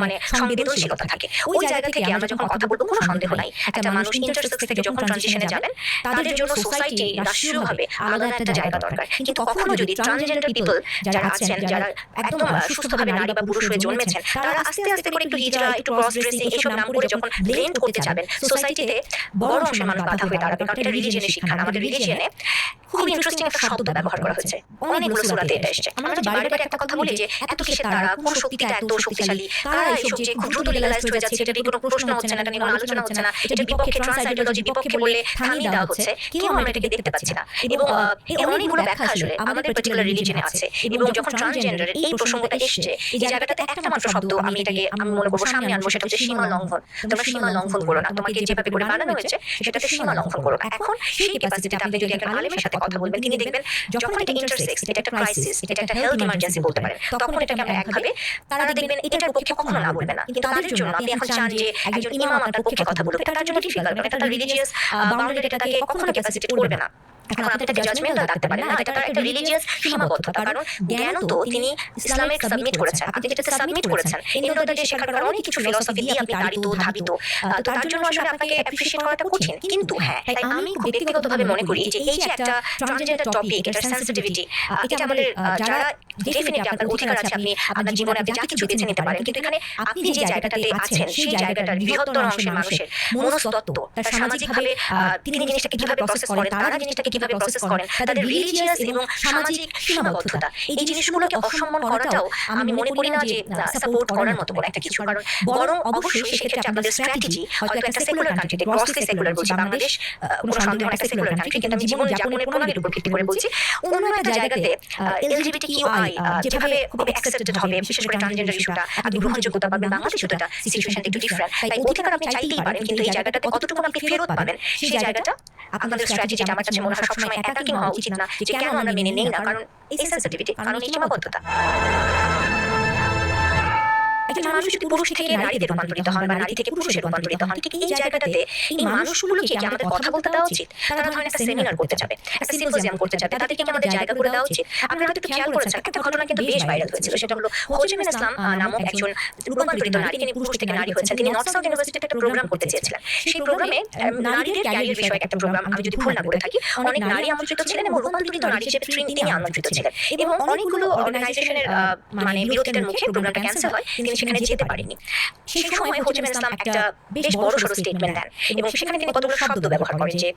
মানে সংবেদনশীলতা থাকে। ওই জায়গা থেকে আমরা যখন কথা বলবো কোনো সন্দেহ নাই একটা মানুষ ইন্টারসেক্স থেকে যখন ট্রানজিশনে যাবেন তাদের জন্য সোসাইটি রাষ্ট্রীয়ভাবে আলাদা একটা জায়গা দরকার। কিন্তু কখনো যদি ট্রান্সজেন্ডার পিপল যারা আছেন, যারা একদম সুস্থভাবে নারী বা পুরুষ হয়ে জন্মেছেন, তারা আস্তে আস্তে করে একটু হিজরা, একটু ক্রস ড্রেসিং এসব নাম করে যখন ব্লেন্ড করতে যাবেন, সোসাইটিতে বড় অংশের মানুষ বাধা হয়ে দাঁড়াবে। কারণ এটা রিলিজিয়নের শিক্ষা। আমাদের রিলিজিয়নে খুব ইন্টারেস্টিং একটা শব্দ ব্যবহার করা হয়েছে, অনেকগুলো সূরাতে এটা এসেছে। আমরা যে বারবার একটা কথা বলি যে এত কিসের তারা, কোন শক্তিটা এত শক্তিশালী, কারা এইসব যে খুব দ্রুত লিগ্যালাইজড হয়ে যাচ্ছে, এটা নিয়ে কোনো প্রশ্ন হচ্ছে না, এটা নিয়ে কোনো আলোচনা হচ্ছে না, এটার বিপক্ষে ট্রান্স আইডিওলজি বিপক্ষে বললে থামিয়ে দেওয়া হচ্ছে, কেউ আমরা এটাকে দেখতে পাচ্ছি না। এবং অনেকগুলো ব্যাখ্যা আসলে আমাদের পার্টিকুলার রিলিজিয়নে আছে। এবং যখন ট্রান্সজেন্ডারের এই প্রসঙ্গটা এসছে, এই জায়গাটাতে একটা মাত্র শব্দ আমি মনে করবো সামনে আনবো, সেটা হচ্ছে সীমা লঙ্ঘন। তোমরা সীমা লঙ্ঘন করো না, তোমাকে যেভাবে করে বানানো হয়েছে সেটাতে সীমা লঙ্ঘন করো না। এখন সেই ক্যাপাসিটিতে আপনি যদি একটা আলেমের সাথে কথা বলবেন, তিনি দেখবেন যখন এটা ইন্টারসেক্স, এটা একটা ক্রাইসিস, এটা একটা হেলথ ইমার্জেন্সি বলতে পারেন, তখন এটাকে আমরা একভাবে তারা দেখবেন এটার পক্ষে কখনো না বলবে না। কিন্তু তাদের জন্য আপনি এখন চান যে একজন ইমাম আপনার পক্ষে কথা বলবে, এটা তার জন্য ডিফিকাল্ট, এটা তার রিলিজিয়াস বাউন্ডারি, এটা তাকে কখনো ক্যাপাসিটেট করবে না। এখন আপনি এটাকে জাজমেন্টাল ডাকতে পারেন না, এটা তার একটা রিলিজিয়াস সীমাবদ্ধতা। কারণ জ্ঞান তো তিনি ইসলামে সাবমিট করেছেন, আপনি যেটাতে সাবমিট করেছেন, এই নদীতে যে শেখার অনেক কিছু ফিলসফি দিয়ে আপনি তাড়িত ধাবিত, তো তার জন্য আসলে আপনাকে অ্যাপ্রিশিয়েট করাটা কঠিন। কিন্তু হ্যাঁ, তাই আমি খুব ব্যক্তিগতভাবে মনে করি যে এই যে একটা ট্রান্সজেন্ডার টপিক, এটা সেনসিটিভিটি, এটা আমাদের যারা ডেফিনিটলি আপনার অধিকার আছে, আপনি আপনার জীবনে আপনি যা কিছু বেছে নিতে পারেন, কিন্তু এখানে আপনি যে জায়গাটাতে আছেন সেই জায়গাটার বৃহত্তর অংশের মানুষের মনস্তত্ত্ব, তার সামাজিকভাবে তিনি জিনিসটাকে কিভাবে প্রসেস করেন, তারা জিনিসটাকে কিভাবে প্রসেস করেন, তাদের রিলিজিয়াস এবং সামাজিক সীমাবদ্ধতা, এই জিনিসগুলোকে অসম্মান করাটাও আমি মনে করি না যে সাপোর্ট করার মতো কোনো একটা কিছু। কারণ বরং অবশ্যই সেক্ষেত্রে আপনাদের স্ট্র্যাটেজি হয়তো একটা সেকুলার কান্ট্রিতে, গ্রসলি সেকুলার বলছি, বাংলাদেশ কোনো সন্দেহ একটা সেকুলার কান্ট্রি, কিন্তু আমি জীবন যাপনের প্রণালীর উপর ভিত্তি করে বলছি, অন্য একটা জায়গাতে এলজিবিটিকিউআই যেভাবে খুব অ্যাকসেপ্টেড হবে, বিশেষ করে ট্রান্সজেন্ডার ইস্যুটা আপনি গ্রহণযোগ্যতা পাবেন। বাংলাদেশে তো এটা সিচুয়েশনটা একটু ডিফারেন্ট, তাই অধিকার আপনি চাইতেই পারেন, কিন্তু এই জায়গাটাতে কতটুকু আপনি ফেরত পাবেন সেই জায়গাটা আপনাদের স্ট্র্যাটেজি আমার কাছে মনে হয় সবসময় একাকী হওয়া উচিত না, যে কেন আমরা মেনে নেই না, কারণ এই সেনসিটিভিটি, কারণ এই সীমাবদ্ধতা। একজন মানুষ যদি পুরুষ থেকে নারীতে রূপান্তরিত হন বা নারী থেকে পুরুষে রূপান্তরিত হন, ঠিক এই জায়গাটাতে এই মানুষগুলোকে কি আমাদের কথা বলতে দেওয়া উচিত? তারা ধরেন একটা সেমিনার করতে যাবে, একটা সিম্পোজিয়াম করতে যাবে, তাদেরকে কি আমাদের জায়গা করে দেওয়া উচিত? আপনারা হয়তো একটু খেয়াল করেছেন, একটা ঘটনা কিন্তু বেশ ভাইরাল হয়েছিল, সেটা হলো হো চি মিন ইসলাম নামক একজন রূপান্তরিত নারী, তিনি পুরুষ থেকে নারী হয়েছেন। তিনি নর্থ সাউথ ইউনিভার্সিটিতে একটা প্রোগ্রাম করতে চেয়েছিলেন। সেই প্রোগ্রামে নারীদের ক্যারিয়ার বিষয়ক একটা প্রোগ্রাম, আমি যদি ভুল না করে থাকি, অনেক নারী আমন্ত্রিত ছিলেন এবং রূপান্তরিত নারী হিসেবে তিনি আমন্ত্রিত ছিলেন। এবং অনেকগুলো অর্গানাইজেশনের মানে বিরোধিতার মুখে প্রোগ্রামটা ক্যান্সেল হয়, তিনি সেখানে যেতে পারেননি। সেই সময় হো চি মিন ইসলাম একটা বেশ বড়সড় স্টেটমেন্ট দেন এবং সেখানে তিনি কতগুলো শব্দ ব্যবহার করেন, যে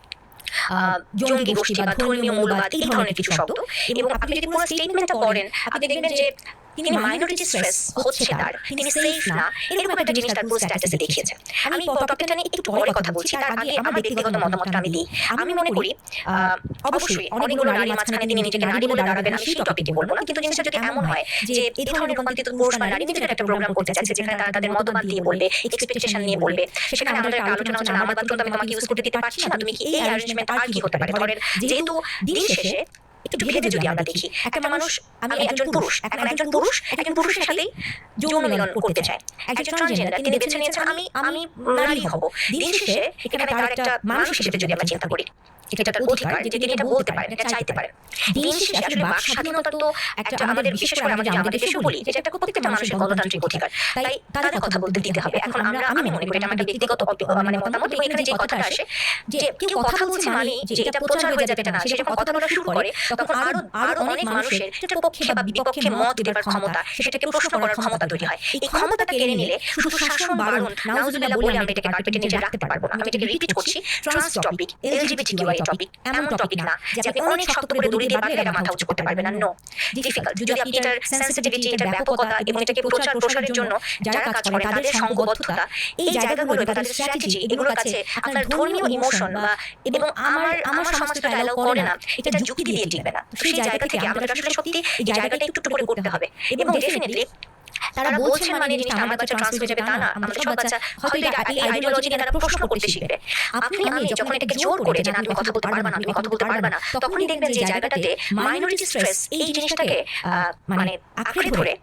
জঙ্গি গোষ্ঠী বা ধর্মীয় মৌলবাদ, এই ধরনের কিছু শব্দ। এবং আপনি যদি পুরো স্টেটমেন্টটা পড়েন, আপনি দেখবেন যে তিনি মাইনরিটি স্ট্রেস হচ্ছে তার, তিনি সেফ না, এরকম একটা জিনিস তার পুরো স্ট্যাটাসে দেখিয়েছেন। আমি টপিকটা নিয়ে একটু পরে কথা বলছি, তার আগে আমার ব্যক্তিগত মতামতটা আমি দিই। আমি মনে করি অবশ্যই অনেকগুলো নারীর মাঝখানে তিনি নিজেকে নারী বলে দাঁড়াবেন, আমি সেই টপিকে বলবো না, কিন্তু জিনিসটা যদি এমন হয় যে এই ধরনের রূপান্তরিত পুরুষ বা নারী নিজেদের একটা প্রোগ্রাম করতে চাইছে, যেখানে তারা তাদের মতবাদ দিয়ে বলবে, এক্সপেকটেশন নিয়ে বলবে, সেখানে আমাদের একটা আলোচনা হচ্ছে, আমার বাথরুম আমি তোমাকে ইউজ করতে দিতে পারছি না, তুমি কি এই অ্যারেঞ্জমেন্ট আর কি হতে পারে? ধরেন যেহেতু দিন শেষে একটু ভেবে যদি আমরা দেখি, একটা মানুষ, আমি একজন পুরুষ, এখন একজন পুরুষের সাথেই যৌন মিলন করতে চায়, একজন ট্রান্সজেন্ডার তিনি বেছে নিয়েছেন আমি নারী হব। দিন শেষে এখানে তার একটা মানুষ হিসেবে যদি আমরা চিন্তা করি, এটা তার অধিকার যে তিনি এটা বলতে পারেন, এটা চাইতে পারেন। দিন শেষে আসলে বাক স্বাধীনতা তো একটা আমাদের, বিশেষ করে আমরা আমাদের দেশে বলি, এটা একটা প্রত্যেকটা মানুষের গণতান্ত্রিক অধিকার, তাই তাদের কথা বলতে দিতে হবে। এখন আমি মনে করি এটা আমার ব্যক্তিগত মানে মতামত, এবং এখানে যে কথাটা আসে যে কেউ কথা বলছে মানে যে এটা প্রচার হয়ে যাবে, এটা না। সে যখন কথা বলা শুরু করে তখন আরো অনেক মানুষের এটার পক্ষে বা বিপক্ষে মত দেবার ক্ষমতা, সেটাকে প্রশ্ন করার ক্ষমতা তৈরি হয়। এই ক্ষমতাটা কেড়ে নিলে শুধু শাসন বারণ নাউজুবিল্লাহ বলে আমরা এটাকে কার্পেটের নিচে রাখতে পারবো না। আমি এটাকে রিপিট করছি, ট্রান্স টপিক, এলজিবিটিকিউআই টপিক এমন টপিক না যে আপনি অনেক শক্ত করে দড়ি দিয়ে বাঁধলে এটা মাথা উঁচু করতে পারবেন না। No, difficult. যদি আপনি এটার সেন্সিটিভিটি, এটার ব্যাপকতা এবং এটাকে প্রসারের জন্য যারা কাজ করে তাদের সংঘবদ্ধতা, এই জায়গাগুলো বা তাদের স্ট্র্যাটেজি, এগুলোর কাছে আপনার ধর্মীয় ইমোশন বা এবং আমার সমাজ তো অ্যালাউ করে না, এটা যুক্তি দিয়ে টিকবে না। তো সেই জায়গা থেকে আমাদের আসলে সত্যি এই জায়গাটা একটু করে করতে হবে। এবং ডেফিনেটলি তারা বলছেন মানে জিনিসটা আমার বাচ্চা ট্রান্স হয়ে যাবে তা না। আমাদের সব বাচ্চা হয়তো এই আইডিওলজি নিয়ে তারা প্রশ্ন করতে শিখবে। আপনি আমি যখন এটাকে জোর করে যে না তুমি কথা বলতে পারবে না, তুমি কথা বলতে পারবে না, তখনই দেখবেন যে জায়গাটাতে মাইনরিটি স্ট্রেস এই জিনিসটাকে মানে আঁকড়ে ধরে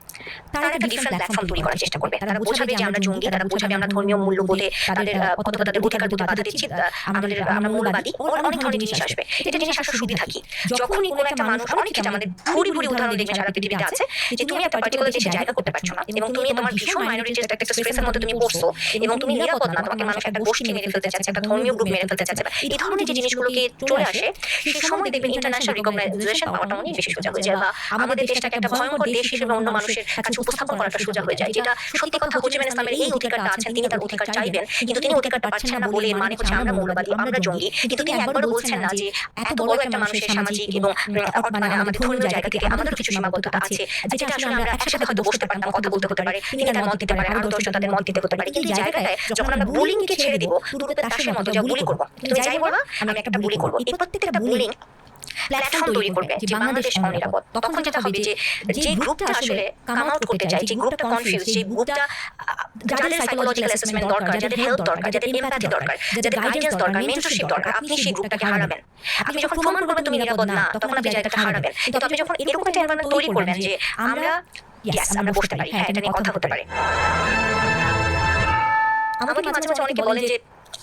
তারা একটা ডিফারেন্ট প্ল্যাটফর্ম তৈরি করার চেষ্টা করবে। তারা বোঝাবে যে আমরা জঙ্গি, তারা বোঝাবে আমরা ধর্মীয় মূল্যবোধে তাদের অথবা তাদের অধিকার বোধে বাধা দিচ্ছি, আমরা মৌলবাদী, অনেক ধরনের জিনিস আসবে। এটা জিনিস আসার সুবিধা থাকি যখনই কোনো একটা মানুষ, অনেক ক্ষেত্রে আমাদের ভুরি ভুরি উদাহরণ দেখবেন সারা পৃথিবীতে আছে যে তুমি একটা পার্টিকুলার দেশে জায়গা করতে পারছো না এবং তুমি তোমার ভীষণ মাইনরিটির একটা স্পেসের মধ্যে তুমি পড়ছো এবং তুমি নিরাপদ না, তোমাকে মানুষ একটা গোষ্ঠী মেরে ফেলতে চাচ্ছে, একটা ধর্মীয় গ্রুপ মেরে ফেলতে চাচ্ছে, এই ধরনের যে জিনিসগুলোকে চলে আসে সেই সময় দেখবেন ইন্টারন্যাশনাল রিকগনাইজেশন পাওয়াটা অনেক বেশি সোজা হয়ে যায় বা আমাদের দেশটাকে একটা ভয়ঙ্কর দেশ হিসেবে অন্য মানুষের কাছে উপস্থাপন করাটা সোজা হয়ে যায়। যেটা সত্যি কথা, হুজুর ইসলামের এই অধিকারটা আছেন, তিনি তার অধিকার চাইবেন কিন্তু তিনি অধিকারটা পাচ্ছেন না বলে মানে হচ্ছে আমরা মৌলবাদী, আমরা জঙ্গি। কিন্তু তিনি একবারও বলছেন না যে এত বড় একটা মানুষের সামাজিক এবং মানে আমাদের ধর্মীয় জায়গা থেকে আমাদেরও কিছু সীমাবদ্ধতা আছে যেটা আসলে আমরা একসাথে হয়তো বসতে পারতাম, কথা বলতে হতে পারে, তিনি তার মত দিতে পারে, আরো 10 জন তাদের মত দিতে হতে পারে। কিন্তু এই জায়গাটায় যখন আমরা বুলিংকে ছেড়ে দিব, দুটোতে তাসের মতো যা বুলি করবো, তুমি যাই বলবা আমি একটা বুলি করবো, এই প্রত্যেকটা বুলিং প্ল্যাটফর্ম তৈরি করবে যে বাংলাদেশ অনিরাপদ। তখন যেটা হবে যে গ্রুপটা আসলে কাম আউট করতে চায়, যে গ্রুপটা কনফিউজ, যে গ্রুপটা যাদের সাইকোলজিক্যাল অ্যাসেসমেন্ট দরকার, যাদের হেল্প দরকার, যাদের এমপ্যাথি দরকার, যাদের গাইডেন্স দরকার, মেন্টরশিপ দরকার, আপনি সেই গ্রুপটাকে হারাবেন। আপনি যখন প্রমাণ করবেন তুমি নিরাপদ না, তখন আপনি জায়গাটা হারাবেন। কিন্তু আপনি যখন এরকম একটা এনভায়রনমেন্ট তৈরি করবেন যে আমরা বসতে পারি, হ্যাঁ এটা নিয়ে কথা হতে পারে। আমাকে মাঝে মাঝে অনেকে বলেন যে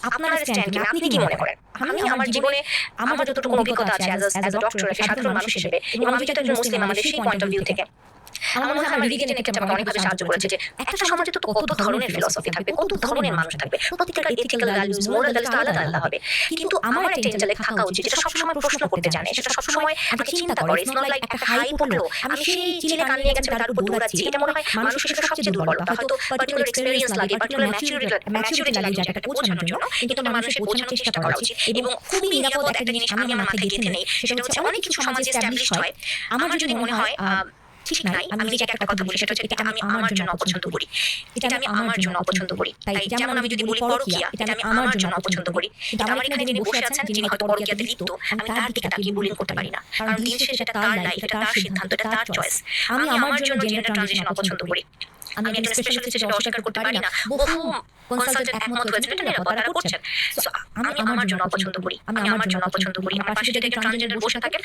আপনার স্ট্যান্ড কি, আপনি কি মনে করেন? আমি আমার জীবনে আমার যতটুকু অভিজ্ঞতা আছে অ্যাজ আ ডক্টর, সাধারণ মানুষ হিসেবে, এবং আমি যেটা একজন মুসলিম, আমাদের সেই পয়েন্ট অফ ভিউ থেকে আমার মনে হয় আমার রিলিজিয়ন একটা আমাকে অনেকভাবে সাহায্য করেছে যে একটা সমাজে তো কত ধরনের ফিলসফি থাকবে, কত ধরনের মানুষ থাকবে, প্রত্যেকের এথিক্যাল ভ্যালুজ, মোরাল ভ্যালুজ আলাদা আলাদা হবে। কিন্তু আমার একটা ইন্টেলেক্ট থাকা উচিত যেটা সবসময় প্রশ্ন করতে জানে, সেটা সবসময় আমাকে চিন্তা করে। ইটস নট লাইক একটা হাই পড়লো আমি সেই চিলে কান নিয়ে গেছে তার উপর দৌড়াচ্ছি। এটা মনে হয় মানুষের সেটা সবচেয়ে দুর্বলতা। হয়তো পার্টিকুলার এক্সপেরিয়েন্স লাগে, পার্টিকুলার ম্যাচুরিটি লাগে জায়গাটা পৌঁছানোর জন্য, কিন্তু মানুষের পৌঁছানোর চেষ্টা করা উচিত। এবং খুবই নিরাপদ একটা জিনিস আমি আমার মাথায় গেঁথে নেই, সেটা হচ্ছে অনেক কিছু সমাজে এস্টাবলিশ হয়, আমার যদি মনে হয় ঠিক নাই, আমি নিজেকে একটা কথা বলি, সেটা হচ্ছে এটা আমি আমার জন্য অপছন্দ করি, এটা আমি আমার জন্য অপছন্দ করি। তাই যেমন আমি যদি বলি পরকীয়া, এটা আমি আমার জন্য অপছন্দ করি, কিন্তু আমার এখানে যিনি বসে আছেন, যিনি হয়তো পরকীয়াতে লিপ্ত, আমি তার দিকে তাকিয়ে বুলিং করতে পারি না, কারণ দিন শেষে সেটা তার লাইফ, এটা তার সিদ্ধান্ত, এটা তার চয়েস। আমি আমার জন্য জেন্ডার ট্রানজিশন অপছন্দ করি, আমি একজন স্পেশালিস্ট সেটা অস্বীকার করতে পারি না। বহু কনসালটেন্ট একমত হয়েছে এটা নিরাপদ, তারা করছেন। আমি আমার জন্য অপছন্দ করি, আমি আমার জন্য অপছন্দ করি। আমার পাশে যদি একজন ট্রান্সজেন্ডার বসে থাকেন,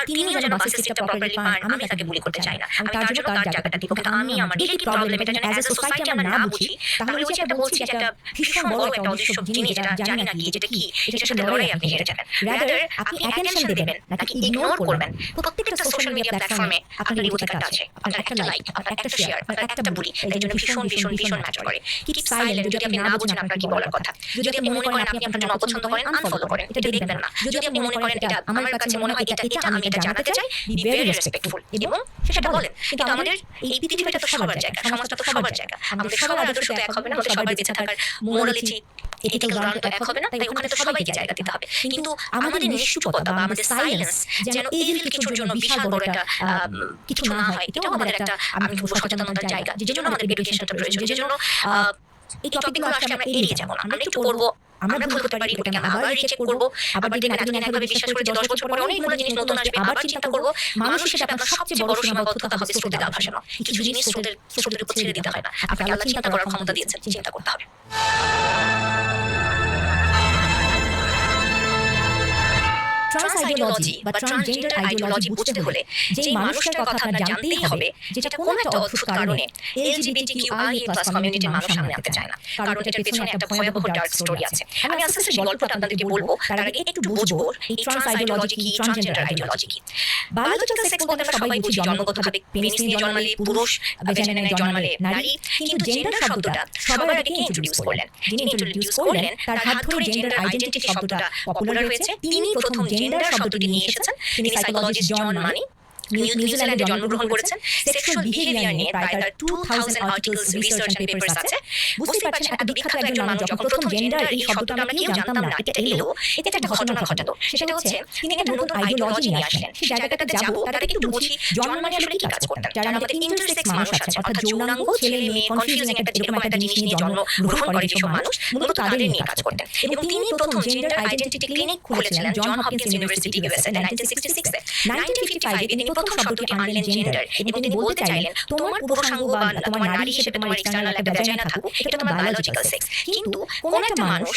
তিনিও যেন বাসের সিটটা প্রপারলি পান, আমি তাকে বুলি করতে চাই না, আমি তার জন্য তার জায়গাটা দিব। কিন্তু আমি আমার এই কি প্রবলেম, এটা যেন অ্যাজ এ সোসাইটি আমরা না বুঝি, তাহলে ওই যে একটা বলছি যে একটা ভীষণ বড় একটা অদৃশ্য জিনিস যেটা জানি না কি, যেটা কি, এটার সাথে লড়াই আপনি হেরে যাবেন। রাদার আপনি অ্যাটেনশন দেবেন নাকি ইগনোর করবেন। প্রত্যেকটা সোশ্যাল মিডিয়া প্ল্যাটফর্মে আপনার এই অধিকারটা আছে, আপনার একটা লাইক, আপনার একটা শেয়ার, আপনার একটা বুলি, এর জন্য ভীষণ ভীষণ ভীষণ ম্যাটার করে। কিপ সাইলেন্ট, যদি আপনি না বোঝেন আপনার কি বলার কথা, যদি আপনি মনে করেন আপনি আপনার জন্য অপছন্দ করেন, আনফলো করেন, এটা দেখবেন না। যদি আপনি মনে করেন এটা আমার কাছে মনে হয় এটা আমি এটা জানাতে চাই, বি ভেরি রেসপেক্টফুল এবং সেটা বলেন। কিন্তু আমাদের এই পৃথিবীটা তো সবার জায়গা, সমাজটা তো সবার জায়গা, আমাদের সবার আদর্শ তো এক হবে না, আমাদের সবার বেঁচে থাকার মোরালিটি, এথিক্যাল গ্রাউন্ড তো এক হবে না, তাই ওখানে তো সবাইকে জায়গা দিতে হবে। কিন্তু আমাদের নিশ্চুপতা বা আমাদের সাইলেন্স যেন ইভিল কিছুর জন্য বিশাল বড় একটা কিছু না হয়, এটাও আমাদের একটা আমি বলবো সচেতনতার জায়গা, যে জন্য আমাদের এডুকেশনটা প্রয়োজন, যে জন্য এই টপিকগুলো আসলে আমরা এড়িয়ে যাবো না, আমরা একটু পড়বো, আমরা ভুল করতে পারি, ওটাকে আবার রিচেক করবো, আবার দেখবেন এতদিন একভাবে বিশ্বাস করেছি 10 বছর পরে অনেকগুলো জিনিস নতুন আসবে, আবার চিন্তা করবো। মানুষের সাথে আপনার সবচেয়ে বড় সীমাবদ্ধতা হবে স্রোতে গা ভাসানো। কিছু জিনিস স্রোতের উপর ছেড়ে দিতে হয় না, আপনাকে আল্লাহ চিন্তা করার ক্ষমতা দিয়েছেন, চিন্তা করতে হবে। ট্রান্স আইডিওলজি বা ট্রান্সজেন্ডার আইডিওলজি বুঝতে হলে যে মানুষটার কথা আপনার জানতেই হবে, যেটা কোনো একটা অদ্ভুত কারণে LGBTQIA+ কমিউনিটির মানুষ সামনে আনতে চায় না, কারণ এটার পেছনে একটা ভয়াবহ ডার্ক স্টোরি আছে। আমি আস্তে আস্তে গল্পটা আপনাদেরকে বলবো, তার আগে একটু বুঝবো এই ট্রান্স আইডিওলজি কি, ট্রান্সজেন্ডার আইডিওলজি কি। বায়োলজিক্যাল সেক্স বলতে আমরা সবাই বুঝি জন্মগতভাবে পেনিস নিয়ে জন্মালে পুরুষ, ভ্যাজাইনা নিয়ে জন্মালে নারী, কিন্তু জেন্ডার শব্দটা সবার আগে কে ইন্ট্রোডিউস করলেন? যিনি ইন্ট্রোডিউস করলেন তার হাত ধরে জেন্ডার আইডেন্টিটি শব্দটা পপুলার হয়েছে। তিনি প্রথম জেন্ডার শব্দটি নিয়ে এসেছেন, তিনি সাইকোলজিস্ট জন মানি। নিউজিল্যান্ডে জন্মগ্রহণ করেছেন। সেক্সুয়াল বিহেভিয়ার নিয়ে প্রায় তার 2000 আর্টিকেলস, রিসার্চ এন্ড পেপারস আছে। বুঝতেই পারছেন এত বিখ্যাত একজন মানুষ যখন প্রথম জেন্ডার এই শব্দটা আমরা কেউ জানতাম না, এটা এলো, এটা একটা ঘটনা ঘটালো। সেটা হচ্ছে তিনি একটা নতুন আইডিওলজি নিয়ে আসলেন। সেই জায়গাটাতে যাবো, তাদেরকে একটু বুঝি জন্ম মানে আসলে কি কাজ করতেন। যারা আমাদের ইন্টারসেক্স মানুষ আছেন, অর্থাৎ যৌনাঙ্গ, ছেলে মেয়ে কনফিউজিং একটা এরকম একটা জিনিস নিয়ে জন্ম গ্রহণ করে যেসব মানুষ, মূলত তাদের নিয়ে কাজ করতেন। এবং তিনি প্রথম জেন্ডার আইডেন্টিটি ক্লিনিক খুলেছিলেন জন হপকিন্স ইউনিভার্সিটি ইউএসএ 1966 এ। 1955 তিনি প্রথম শব্দটি আনলেন জেন্ডার, এবং তিনি বলতে চাইলেন তোমার পুরুষাঙ্গ বা তোমার নারী হিসেবে তোমার এক্সটার্নাল একটা ভ্যাজাইনা থাকুক, এটা তোমার বায়োলজিক্যাল সেক্স। কিন্তু কোন একটা মানুষ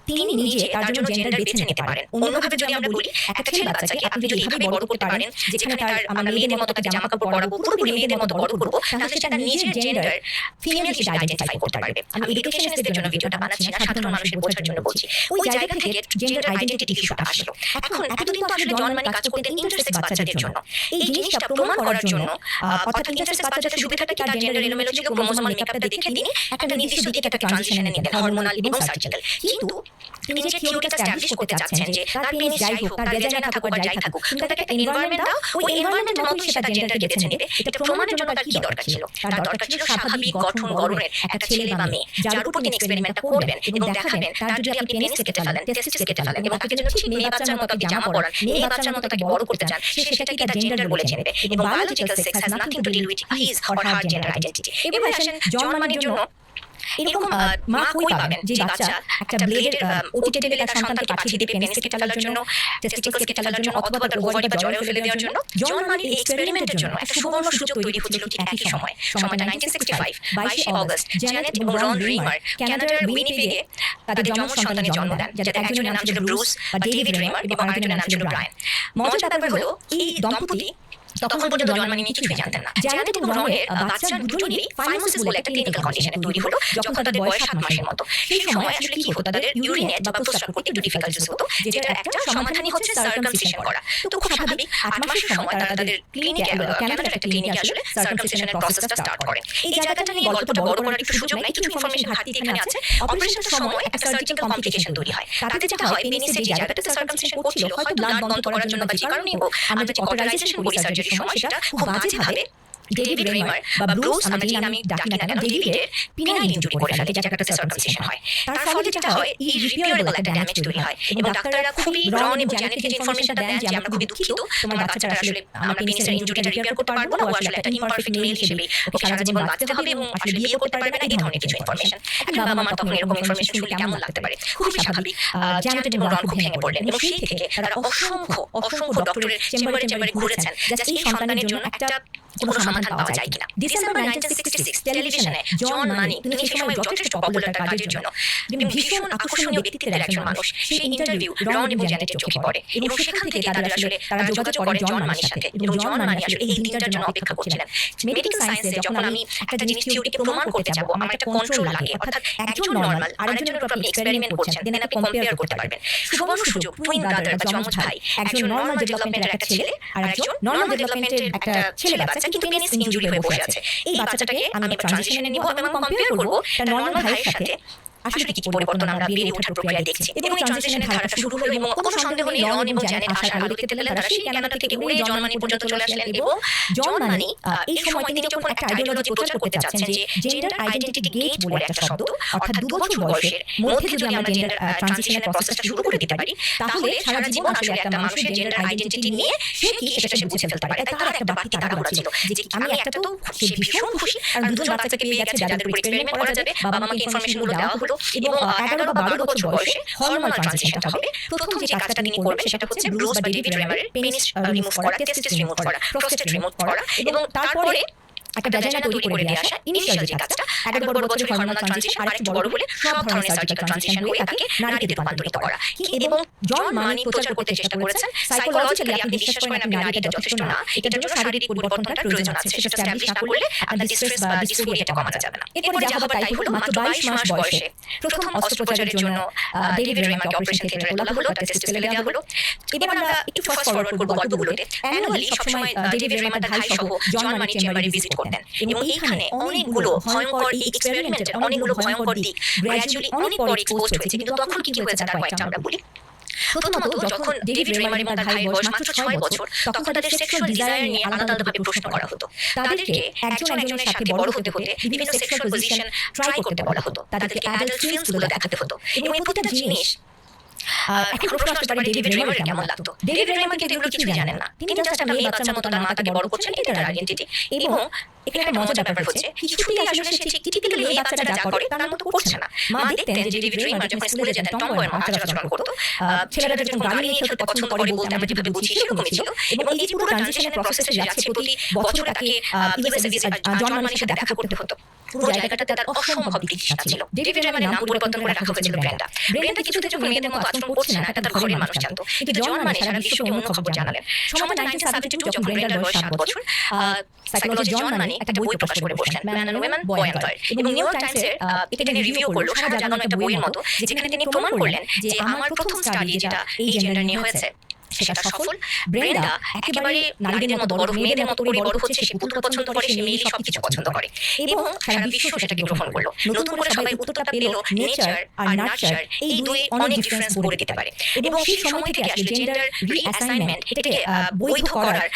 তিনি নিজে তার জন্য জেন্ডার বেছে নিতে পারেন। অন্যভাবে যদি আমরা বলি, একটা ছেলে বাচ্চাকে আপনি যদি এইভাবে বড় করতে পারেন যেখানে তার আমরা মেয়েদের মতো তাকে জামা কাপড় পরাবো, পুরোপুরি মেয়েদের মতো বড় করবো, তাহলে সে তার নিজের জেন্ডার ফিমেল হিসেবে আইডেন্টিফাই করতে পারবে। আমি এডুকেশনিস্টদের জন্য ভিডিওটা বানাচ্ছি না, সাধারণ মানুষের বোঝার জন্য বলছি। ওই জায়গা থেকে জেন্ডার আইডেন্টিটি ইস্যুটা আসলো। এখন এতদিন তো আসলে জন মানে কাজ করতেন ইন্টারসেক্স বাচ্চাদের জন্য। এই জিনিসটা প্রমাণ করার জন্য, অর্থাৎ ইন্টারসেক্স বাচ্চাদের সুবিধাটা কি, তার জেন্ডার এলোমেলো ছিল, ক্রোমোজোমাল মেকআপটা দেখে তিনি একটা নির্দিষ্ট দিকে একটা ট্রানজিশনে নিতেন, হরমোনাল এবং সার্জিক্যাল। কিন্তু তিনি যে থিওরিটা এস্টাবলিশ করতে চাচ্ছেন যে তার পেনিস যাই হোক, তার ভেজাইনা থাকুক আর যাই থাকুক, তুমি তাকে একটা এনভায়রনমেন্ট দাও, ওই এনভায়রনমেন্টের মতোই সে তার জেন্ডার বেছে নেবে। এটা প্রমাণের জন্য তার কি দরকার ছিল? তার দরকার ছিল স্বাভাবিক গঠন গড়নের একটা ছেলে বা মেয়ে, যার উপর তিনি এক্সপেরিমেন্টটা করবেন এবং দেখাবেন তার যদি আপনি পেনিস কেটে ফেলেন, টেস্টিস কেটে ফেলেন এবং তাকে যদি ঠিক মেয়ে বাচ্চার মতো আপনি জামা পরান, মেয়ে বাচ্চার মতো তাকে বড় করতে চান, সে সেটাকে তার জেন্ডার বলে নেবে। এবং biological sex has nothing to do with his or her gender identity. এবার আসেন জন মানের জন্য এরকম মা কই পাবেন যে বাচ্চা একটা ব্লেডের ওটিতে টেলে তার সন্তানকে পাঠিয়ে দিবে পেনিস কেটে ফেলার জন্য, টেস্টিকলস কেটে ফেলার জন্য, অথবা তার ওভারি বা জরায়ু ফেলে দেওয়ার জন্য। জন মানের এক্সপেরিমেন্টের জন্য একটা সুবর্ণ সুযোগ তৈরি হচ্ছিল ঠিক একই সময়, সময়টা 1965 22 অগস্ট। জ্যানেট এবং রন রেইমার কানাডার উইনিপেগে তাদের যমজ সন্তানের জন্ম দেন, যাদের একজনের নাম ছিল ব্রুস বা ডেভিড রেইমার এবং আরেকজনের নাম ছিল ব্রায়ান। মজার ব্যাপার হলো এই দম্পতি তখন পর্যন্ত জন মানে কিছুই জানতেন না। জ্যানেট এবং রনের বাচ্চা দুজনেরই ফাইমোসিস বলে একটা ক্লিনিক্যাল কন্ডিশনে তৈরি হলো যখন তাদের বয়স 7 মাসের মতো। সেই সময় আসলে কি হতো, তাদের ইউরিনেট বা প্রস্রাব করতে একটু ডিফিকাল্টিস হতো, যেটা একটা সমাধানই হচ্ছে সার্কামসিশন করা। তো খুব স্বাভাবিক 8 মাসের সময় তারা তাদের ক্লিনিকে, কানাডার একটা ক্লিনিকে আসলে সার্কামসিশনের প্রসেসটা স্টার্ট করেন। এই জায়গাটা নিয়ে গল্পটা বড় করার একটু সুযোগ নাই, কিছু ইনফরমেশন ঘাটতি এখানে আছে। অপারেশনের সময় একটা সার্জিক্যাল কমপ্লিকেশন তৈরি হয়। তাতে যেটা হয়, পেনিসের যে জায়গাটাতে সার্কামসিশন করছিল, হয়তো ব্লাড বন্ধ করার জন্য বা যে কারণেই হোক, আমরা যে অটোরাইজেশন করি সার্জারির সময়, সেটা খুব বাজেভাবে ডেভিড রেইমার বা ব্রুস, আমরা যে নামে ডাকি না কেন, ডেভিডের পিনাইল ইনজুরি করে ফেলে, যে জায়গাটাতে সার্কামসিশন হয়। তার ফলে যেটা হয়, ইররিপেয়ারেবল একটা ড্যামেজ তৈরি হয়। এবং ডাক্তাররা খুবই রন এবং জ্যানেটকে যে ইনফরমেশনটা দেন যে আমরা খুবই দুঃখিত, তোমার বাচ্চাটা আসলে আমরা পেনিসের ইনজুরিটা রিপেয়ার করতে পারবো না, ও আসলে একটা ইমপারফেক্ট মেল হিসেবে ওকে সারা জীবন বাঁচতে হবে এবং আসলে বিয়ে করতে পারবে না, এই ধরনের কিছু ইনফরমেশন। এখন বাবা মা তখন এরকম ইনফরমেশন শুনলে কেমন লাগতে পারে? খুবই স্বাভাবিক। জ্যানেট এবং রন খুব ভেঙে পড়লেন এবং সেই থেকে তারা অসংখ্য ডক্টরের চেম্বারে ঘুরেছেন জাস্ট এই সন্তানের জন্য একটা কোনো সমাধান পাওয়া যায় কিনা। ডিসেম্বর 1966 টেলিভিশনে জন মানি, তিনি সেই সময় যথেষ্ট পপুলার তার কাজের জন্য, তিনি ভীষণ আকর্ষণীয় ব্যক্তিত্বের একজন মানুষ। সেই ইন্টারভিউ রন এবং জ্যানেটের চোখে পড়ে এবং সেখান থেকে তারা যোগাযোগ করে জন মানির সাথে। এবং জন মানি আসলে এই দিনটার জন্য অপেক্ষা করছিলেন। মেডিকেল সায়েন্সে যখন আমি একটা জিনিস থিওরিকে প্রমাণ করতে যাব, আমার একটা কন্ট্রোল লাগে, অর্থাৎ একজন নরমাল আরেকজনের উপর আপনি এক্সপেরিমেন্ট করছেন, দেন আপনি কম্পেয়ার করতে পারবেন। সুবর্ণ সুযোগ, টুইন ব্রাদার বা যমজ ভাই, একজন নরমাল ডেভেলপমেন্টের একটা ছেলে আর একজন নরমাল ডেভেলপমেন্টের একটা ছেলে বাচ্চা, কিন্তু পেনিস ইনজুরি হয়ে বসে আছে। এই বাচ্চাটাকে আমি ট্রানজিশনে নিব এবং কম্পেয়ার করব তার নরমাল ভাইয়ের সাথে। আসলে কি পরিবর্তন আমরা বেড়ে ওঠার প্রক্রিয়া দেখছি। এবং এই ট্রানজিশনের ধারাটা শুরু হলো এবং কোনো সন্দেহ নেই, রন এবং জ্যানেট আশার আলো দেখতে পেলেন। তারা সেই কানাডা থেকে উড়ে জন মানি পর্যন্ত চলে আসলেন এবং জন মানি এই সময় তিনি যখন একটা আইডিওলজি প্রচার করতে চাচ্ছেন যে জেন্ডার আইডেন্টিটি গেট বলে একটা শব্দ, অর্থাৎ 2 বছর বয়সের মধ্যে যদি আমরা জেন্ডার ট্রানজিশনের প্রসেসটা শুরু করে দিতে পারি, তাহলে সারা জীবন আসলে একটা মানুষের জেন্ডার আইডেন্টিটি নিয়ে সে কি সেটা সে বুঝে ফেলতে পারে। তার একটা বাড়তি তাড়াহুড়া ছিল যে আমি একটা তো সে ভীষণ খুশি, কারণ দুজন বাচ্চাকে পেয়ে গেছে যাদের উপর এক্সপেরিমেন্ট করা যাবে, বাবা মাকে ইনফরমেশনগুলো দেওয়া হলো এবং 11 বা 12 বছর বয়সে হরমোনাল ট্রানজিশনটা হবে। প্রথম যে কাজটা তিনি করবেন সেটা হচ্ছে ব্রুস বা ডেভিড রেইমারের পেনিস রিমুভ করা, টেস্টিস রিমুভ করা, প্রোস্টেট রিমুভ করা এবং তারপরে একটা ভ্যাজাইনা তৈরি করে দিয়ে আসা। ইনিশিয়াল যে কাজটা 11 বছরের হরমোনাল ট্রানজিশন, আর একটু বড় হলে সব ধরনের সার্জিক্যাল ট্রানজিশন হয়ে তাকে নারীতে রূপান্তরিত করা। এবং জন মানি প্রচার করতে চেষ্টা করেছেন সাইকোলজিক্যালি আপনি বিশ্বাস করেন আপনি নারীটা যথেষ্ট না, এটার জন্য শারীরিক পরিবর্তনটার প্রয়োজন আছে, সেটা এস্টাবলিশ না করলে আপনার ডিস্ট্রেস বা ডিসফোরিয়া এটা কমানো যাবে না। এরপরে যা হবার তাই হলো, মাত্র 22 মাস বয়সে প্রথম অস্ত্রোপচারের জন্য ডেভিড রেইমারকে অপারেশন থিয়েটারে তোলা হলো, তার টেস্টিস ফেলে দেওয়া হলো। এবার আমরা একটু ফাস্ট ফরওয়ার্ড করব গল্পগুলোতে। অ্যানুয়ালি সবসময় ডেভিড রেইমার তার ভাই সহ জন মানি চেম্বারে ভিজিট করতেন এবং এইখানে অনেকগুলো ভয়ঙ্কর এই এক্সপেরিমেন্টের অনেকগুলো ভয়ঙ্কর দিক গ্র্যাজুয়ালি অনেক পরে এক্সপোজড হয়েছে। কিন্তু তখন কি হয়েছে তার কয়েকটা আমরা বলি। প্রথমত, যখন ডেভিড রেমার এবং তার ভাইয়ের বয়স মাত্র 6 বছর, তখন তাদের সেক্সুয়াল ডিজায়ার নিয়ে আলাদাভাবে প্রশ্ন করা হতো। তাদেরকে একজন একজনের সাথে বড় হতে হতে বিভিন্ন সেক্সুয়াল পজিশন ট্রাই করতে বলা হতো। তাদেরকে অ্যাডাল্ট ফিল্মসগুলো দেখাতে হতো এবং এই প্রতিটা জিনিস এখন প্রশ্ন আসতে পারে ডেভিড রেমারের কেমন লাগতো। ডেভিড রেমার কিন্তু এগুলো কিছুই জানেন না। তিনি জাস্ট একটা মেয়ে বাচ্চার মতো তার মাতাকে বড় করছেন, এটা তার আইডেন্টিটি। এবং এখানে একটা মজার ব্যাপার হচ্ছে, কিছুতেই আসলে সে ঠিক টিপিক্যালি মেয়ে বাচ্চারা যা করে তার মতো করছে না। মা দেখতেন যে ডেভিড রেমার যখন স্কুলে যেতেন টমবয়ের মতো আচরণ করতো, ছেলেরা যখন গাড়ি নিয়ে খেলতে পছন্দ করে বলতে আমরা যেভাবে বুঝি সেরকমই ছিল। এবং এই যে পুরো ট্রানজিশনের প্রসেসে যাচ্ছে, প্রতি বছর তাকে ইউএসএ জন মানির সাথে দেখা করতে হতো। পুরো জায়গাটাতে তার অসম্ভব তৃষ্ণা ছিল। ডেভিড রেমারের নাম পরিবর্তন করে রাখা হয়েছিল ব্রেন্ডা। ব্রেন্ডা কিছুতে যখন মেয়েদের মতো আচরণ করছে না, এটা তার ঘরের মানুষ জানতো। কিন্তু জন মানে সারা বিশ্বকে অন্য খবর জানালেন। সময়টা 1972, যখন ব্রেন্ডার বয়স 7 বছর, সাইকোলজি জন মানে একটা বই প্রকাশ করে বসলেন, man and women, boy and girl. এবং নিউ ইয়র্ক টাইমসের এটা নিয়ে রিভিউ করলো, সারা জাগানো একটা বইয়ের মতো, যেখানে তিনি প্রমাণ করলেন যে আমার প্রথম স্টাডি যেটা এই জেন্ডার নিয়ে হয়েছে সেটা সফল। ব্রেন্ডা একেবারে নারীদের মতো বড়, মেয়েদের মতো করে বড় হচ্ছে, সে পুতুল পছন্দ করে, সে মেয়েলি সবকিছু পছন্দ করে এবং সারা বিশ্ব সেটাকে গ্রহণ করলো। নতুন করে সবাই উত্তরটা পেল, নেচার আর নার্চার এই দুই অনেক ডিফারেন্স করে দিতে পারে। এবং সেই সময় থেকে আসলে জেন্ডার রিঅ্যাসাইনমেন্ট, এটাকে বৈধ করার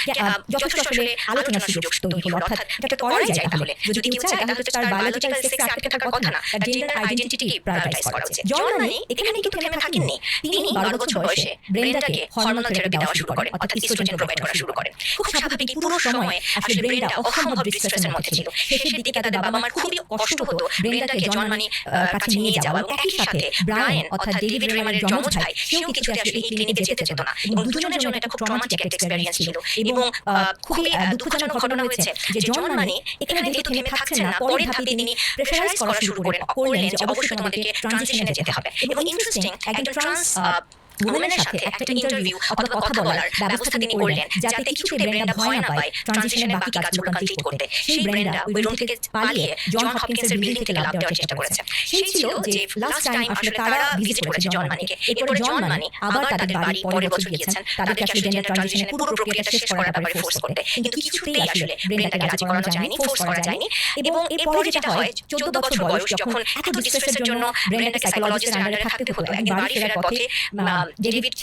যথেষ্ট আসলে আলোচনার সুযোগ তৈরি হলো। অর্থাৎ এটা করাই যায় তাহলে, যদি কেউ চায় তাহলে তার বায়োলজিক্যাল সেক্স আটকে থাকার কথা না, তার জেন্ডার আইডেন্টিটি প্রায়োরিটাইজ করা উচিত। জন মানে এখানে কিন্তু থেমে থাকেননি। তিনি 12 বছর বয়সে ব্রেন্ডাকে হরমোনাল থেরাপি দেওয়া শুরু করেন, অর্থাৎ ইস্ট্রোজেন প্রোভাইড করা শুরু করেন। খুব স্বাভাবিক, পুরো সময় আসলে ব্রেন্ডা অসম্ভব ডিস্ট্রেসের মধ্যে ছিল। শেষের দিকে তাদের বাবা মার খুবই কষ্ট হতো ব্রেন্ডাকে জন মানি কাছে নিয়ে যাওয়া। এবং একই সাথে ব্রায়ান অর্থাৎ ডেভিড রেমারের যমজ ভাই, সেও কিছুতে আসলে এই ক্লিনিকে যেতে চেত না। এবং দুজনের জন্য এটা খুব ট্রমাটিক একটা এক্সপেরিয়েন্স ছিল। এবং খুবই দুঃখজনক ঘটনা হয়েছে যে জন মানে এখানে যেহেতু থেমে থাকছেন না, পরের ধাপে তিনি প্রেশারাইজ করা শুরু করলেন যে অবশ্যই তোমাদেরকে ট্রানজিশনে যেতে হবে। এবং ইন্টারেস্টিং, একজন ট্রান্স উমেনের সাথে একটা ইন্টারভিউ অথবা কথা বলার ব্যবস্থা তিনি করলেন, যাতে কিছুতে ব্রেন্ডা ভয় না পায় ট্রানজিশনের বাকি কাজগুলো কমপ্লিট করতে। সেই ব্রেন্ডা ওই রুম থেকে পালিয়ে জন হপকিন্সের বিল্ডিং থেকে লাফ দেওয়ার চেষ্টা করেছে। সেই ছিল যে লাস্ট টাইম আসলে তারা ভিজিট করেছে জন মানিকে। এরপরে জন মানি আবার তাদের বাড়ি পরের বছর গিয়েছেন, তাদেরকে আসলে জেন্ডার ট্রানজিশনের পুরো প্রক্রিয়াটা শেষ করার ব্যাপারে ফোর্স করতে। কিন্তু কিছুতেই আসলে ব্রেন্ডাকে রাজি করানো যায়নি, ফোর্স করা যায়নি। এবং এরপরে যেটা হয়, 14 বছর বয়স যখন এত ডিস্ট্রেসের জন্য ব্রেন্ডাকে সাইকোলজিস্টের আন্ডারে থাকতে হতো, একদিন বাড়ি ফেরার পথে ডেভিড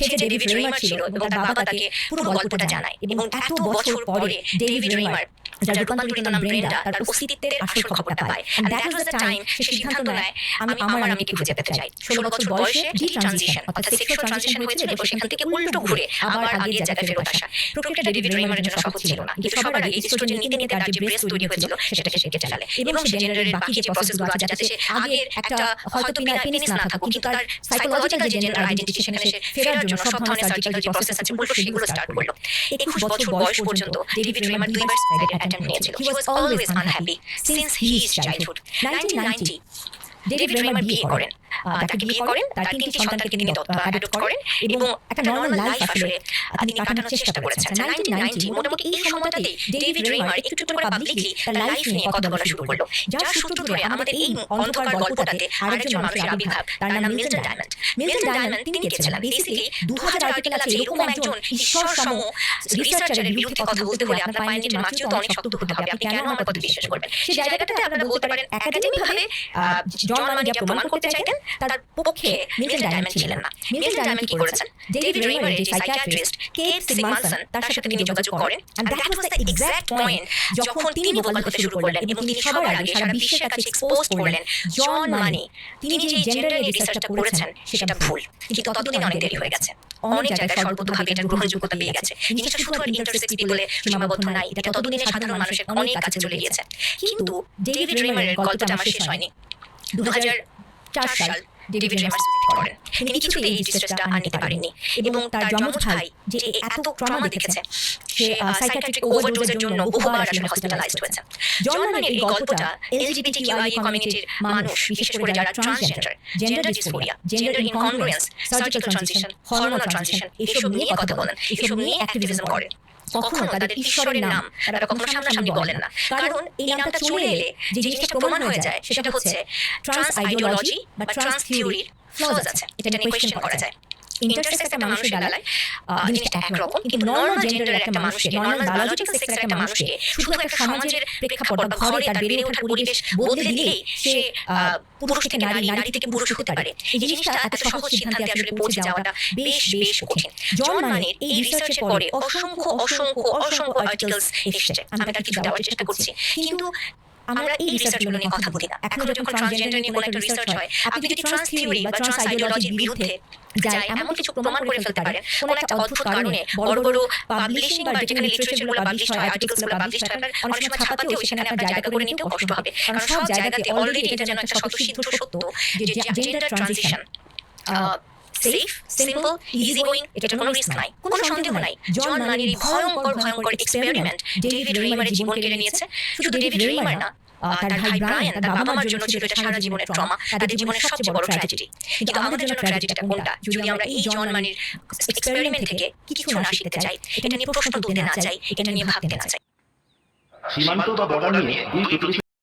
রেমার ছিল এবং তার বাবা তাকে পুরো গল্পটা জানায়। এবং এত বছর পরে ডেভিড রেমার, যার রূপান্তরিত নাম ব্রেন্ডা, তার অস্তিত্বের আসল খবরটা পায়। And that was the time সে সিদ্ধান্ত নেয়, আমি আমিকে খুঁজে পেতে চাই। 16 বছর বয়সে ট্রানজিশন অর্থাৎ সেক্সুয়াল ট্রানজিশন হয়েছিল এবং সেখান থেকে উল্টো ঘুরে আবার আগের জায়গায় ফেরত আসা। প্রক্রিয়াটা ডেভিড রেমারের জন্য সহজ ছিল না, কিন্তু সবার আগে ইস্ট্রোজেন নিতে নিতে তার যে ব্রেস্ট তৈরি হয়েছিল সেটাকে সে কেটে ফেলে। এবং সে জেন্ডারের বাকি যে প্রসেসগুলো আছে, যাতে সে আগের একটা হয়তো পেনিস না থাকুক, কিন্তু তার সাইকোলজিক্যাল যে জেন্ডার আইডেন্টিটি সেখানে সে ফেরার জন্য সব ধরনের সার্জিক্যাল যে প্রসেস আছে উল্টো সেগুলো স্টার্ট করলো। 21 বছর বয়স পর্যন্ত ডেভিড রেমার 2 বার সুইসাইড অ্যাটেম্প্ট নিয়েছিল। He was always unhappy since his childhood. 1990 David Reimer বিয়ে করেন। তাকে বিয়ে করেন, তার 3টি সন্তানকে তিনি অ্যাডপ্ট করেন এবং একটা নরমাল লাইফ আসলে তিনি কাটানোর চেষ্টা করেছেন। 1990 মোটামুটি এই সময়টাতে ডেভিড রেমার একটু একটু করে পাবলিকলি তার লাইফ নিয়ে কথা বলা শুরু করলো, যার সূত্র ধরে আমাদের এই অন্ধকার গল্পটাতে আরেকজন মানুষের আবির্ভাব, তার নাম মিল্টন ডায়মন্ড। মিল্টন ডায়মন্ড তিনি কে ছিলেন? বেসিক্যালি 2000 আর্টিকেল আছে এরকম একজন ঈশ্বরসম রিসার্চারের বিরুদ্ধে কথা বলতে হলে আপনার পায়ে নিচে মাটিও তো অনেক শক্ত হতে হবে। আপনি কেন আমার কথা বিশ্বাস করবেন? সেই জায়গাটাতে আপনারা বলতে পারেন একাডেমিকভাবে জন মানি যা প্রমাণ করতে চাইতেন তার পক্ষে মিল্টন ডায়মন্ড ছিলেন না। মিল্টন ডায়মন্ড কি করেছেন? ডেভিড রেমারের যে সাইকিয়াট্রিস্ট কেট সিগমানসন, তার সাথে তিনি যোগাযোগ করেন। And that was the exact point যখন তিনি ভোকাল করতে শুরু করলেন এবং তিনি সবার আগে সারা বিশ্বের কাছে এক্সপোজ করলেন জন মানি তিনি যে জেন্ডারের রিসার্চটা করেছেন সেটা ভুল। কিন্তু ততদিন অনেক দেরি হয়ে গেছে, অনেক জায়গায় সর্বতভাবে এটা গ্রহণযোগ্যতা পেয়ে গেছে। জিনিসটা শুধু আর ইন্টারসেক্স পিপলে সীমাবদ্ধ নাই, এটা ততদিনে সাধারণ মানুষের অনেক কাছে চলে গিয়েছে। কিন্তু ডেভিড রেমারের গল্পটা আমার শেষ হয়নি। 2004 সাল ডেভিড রেমার সুইসাইড করেন। তিনি কিছুতেই এই ডিস্ট্রেসটা আর নিতে পারেননি এবং তার যমজ ভাই যে এত ট্রমা দেখেছে, সে সাইকিয়াট্রিক ওভারডোজের জন্য বহুবার আসলে হসপিটালাইজড হয়েছে। জন মানির এই গল্পটা এলজিবিটিকিউআই কমিউনিটির মানুষ, বিশেষ করে যারা transgender, gender dysphoria, gender incongruence, surgical transition, hormonal transition এসব নিয়ে কথা বলেন, এসব নিয়ে অ্যাক্টিভিজম করেন। কখনো তাদের ঈশ্বরের নাম তারা কখনো সামনাসামনি বলেন না, কারণ এই নামটা চলে এলে যে জিনিসটা প্রমাণ হয়ে যায় সেটা হচ্ছে ট্রান্স আইডিওলজি বা ট্রান্স থিওরির ফ্লজ আছে, এটা নিয়ে কোয়েশ্চেন করা যায়। ইন্টারসেক্স একটা মানুষের বেলায় জিনিসটা একরকম, কিন্তু নর্মাল জেন্ডারের একটা মানুষকে, নর্মাল বায়োলজিক্যাল সেক্সের একটা মানুষকে শুধু একটা সমাজের প্রেক্ষাপট বা ঘরে তার বেড়ে ওঠার পরিবেশ বদলে দিলেই সে পুরুষ থেকে নারী, নারী থেকে পুরুষ হতে পারে। এই জিনিসটা এত সহজ সিদ্ধান্তে আসলে পৌঁছে যাওয়াটা বেশ বেশ কঠিন। জন মানের এই রিসার্চের পরে অসংখ্য অসংখ্য অসংখ্য আর্টিকেলস এসেছে, আমি তার কিছু দেওয়ার চেষ্টা করছি, কিন্তু আমরা এই রিসার্চগুলো নিয়ে কথা বলি না। এখন যখন ট্রান্সজেন্ডার নিয়ে কোনো একটা রিসার্চ হয়, আপনি যদি ট্রান্স থিওরি বা ট্রান্স আইডিওলজির বিরুদ্ধে যায় এমন কিছু প্রমাণ করে ফেলতে পারেন, কোনো একটা অদ্ভুত কারণে বড় বড় পাবলিশিং বা যেখানে লিটারেচারগুলো পাবলিশ হয়, আর্টিকেলসগুলো পাবলিশ হয়, আপনার অনেক সময় ছাপাতেও সেখানে আপনার জায়গা করে নিতেও কষ্ট হবে, কারণ সব জায়গাতে অলরেডি এটা যেন একটা স্বতঃসিদ্ধ সত্য যে gender transition safe, simple, easy going, এটা কোনো রিস্ক নাই, কোনো সন্দেহ নাই। জন মানের ভয়ঙ্কর ভয়ঙ্কর এক্সপেরিমেন্ট ডেভিড রেইমারের জীবন কেড়ে নিয়েছে। শুধু ডেভিড রেইমার না, তার ভাই ব্রায়ান, তার বাবা মার জন্য ছিল এটা সারা জীবনের ট্রমা, তাদের জীবনের সবচেয়ে বড় ট্র্যাজেডি। কিন্তু আমাদের জন্য ট্র্যাজেডিটা কোনটা? যদি আমরা এই জন মানের এক্সপেরিমেন্ট থেকে কিছু না শিখতে চাই, এটা নিয়ে প্রশ্ন তুলতে না চাই, এটা নিয়ে ভাবতে না চাই। সীমান্ত বা বর্ডার নিয়ে দুই পৃথিবী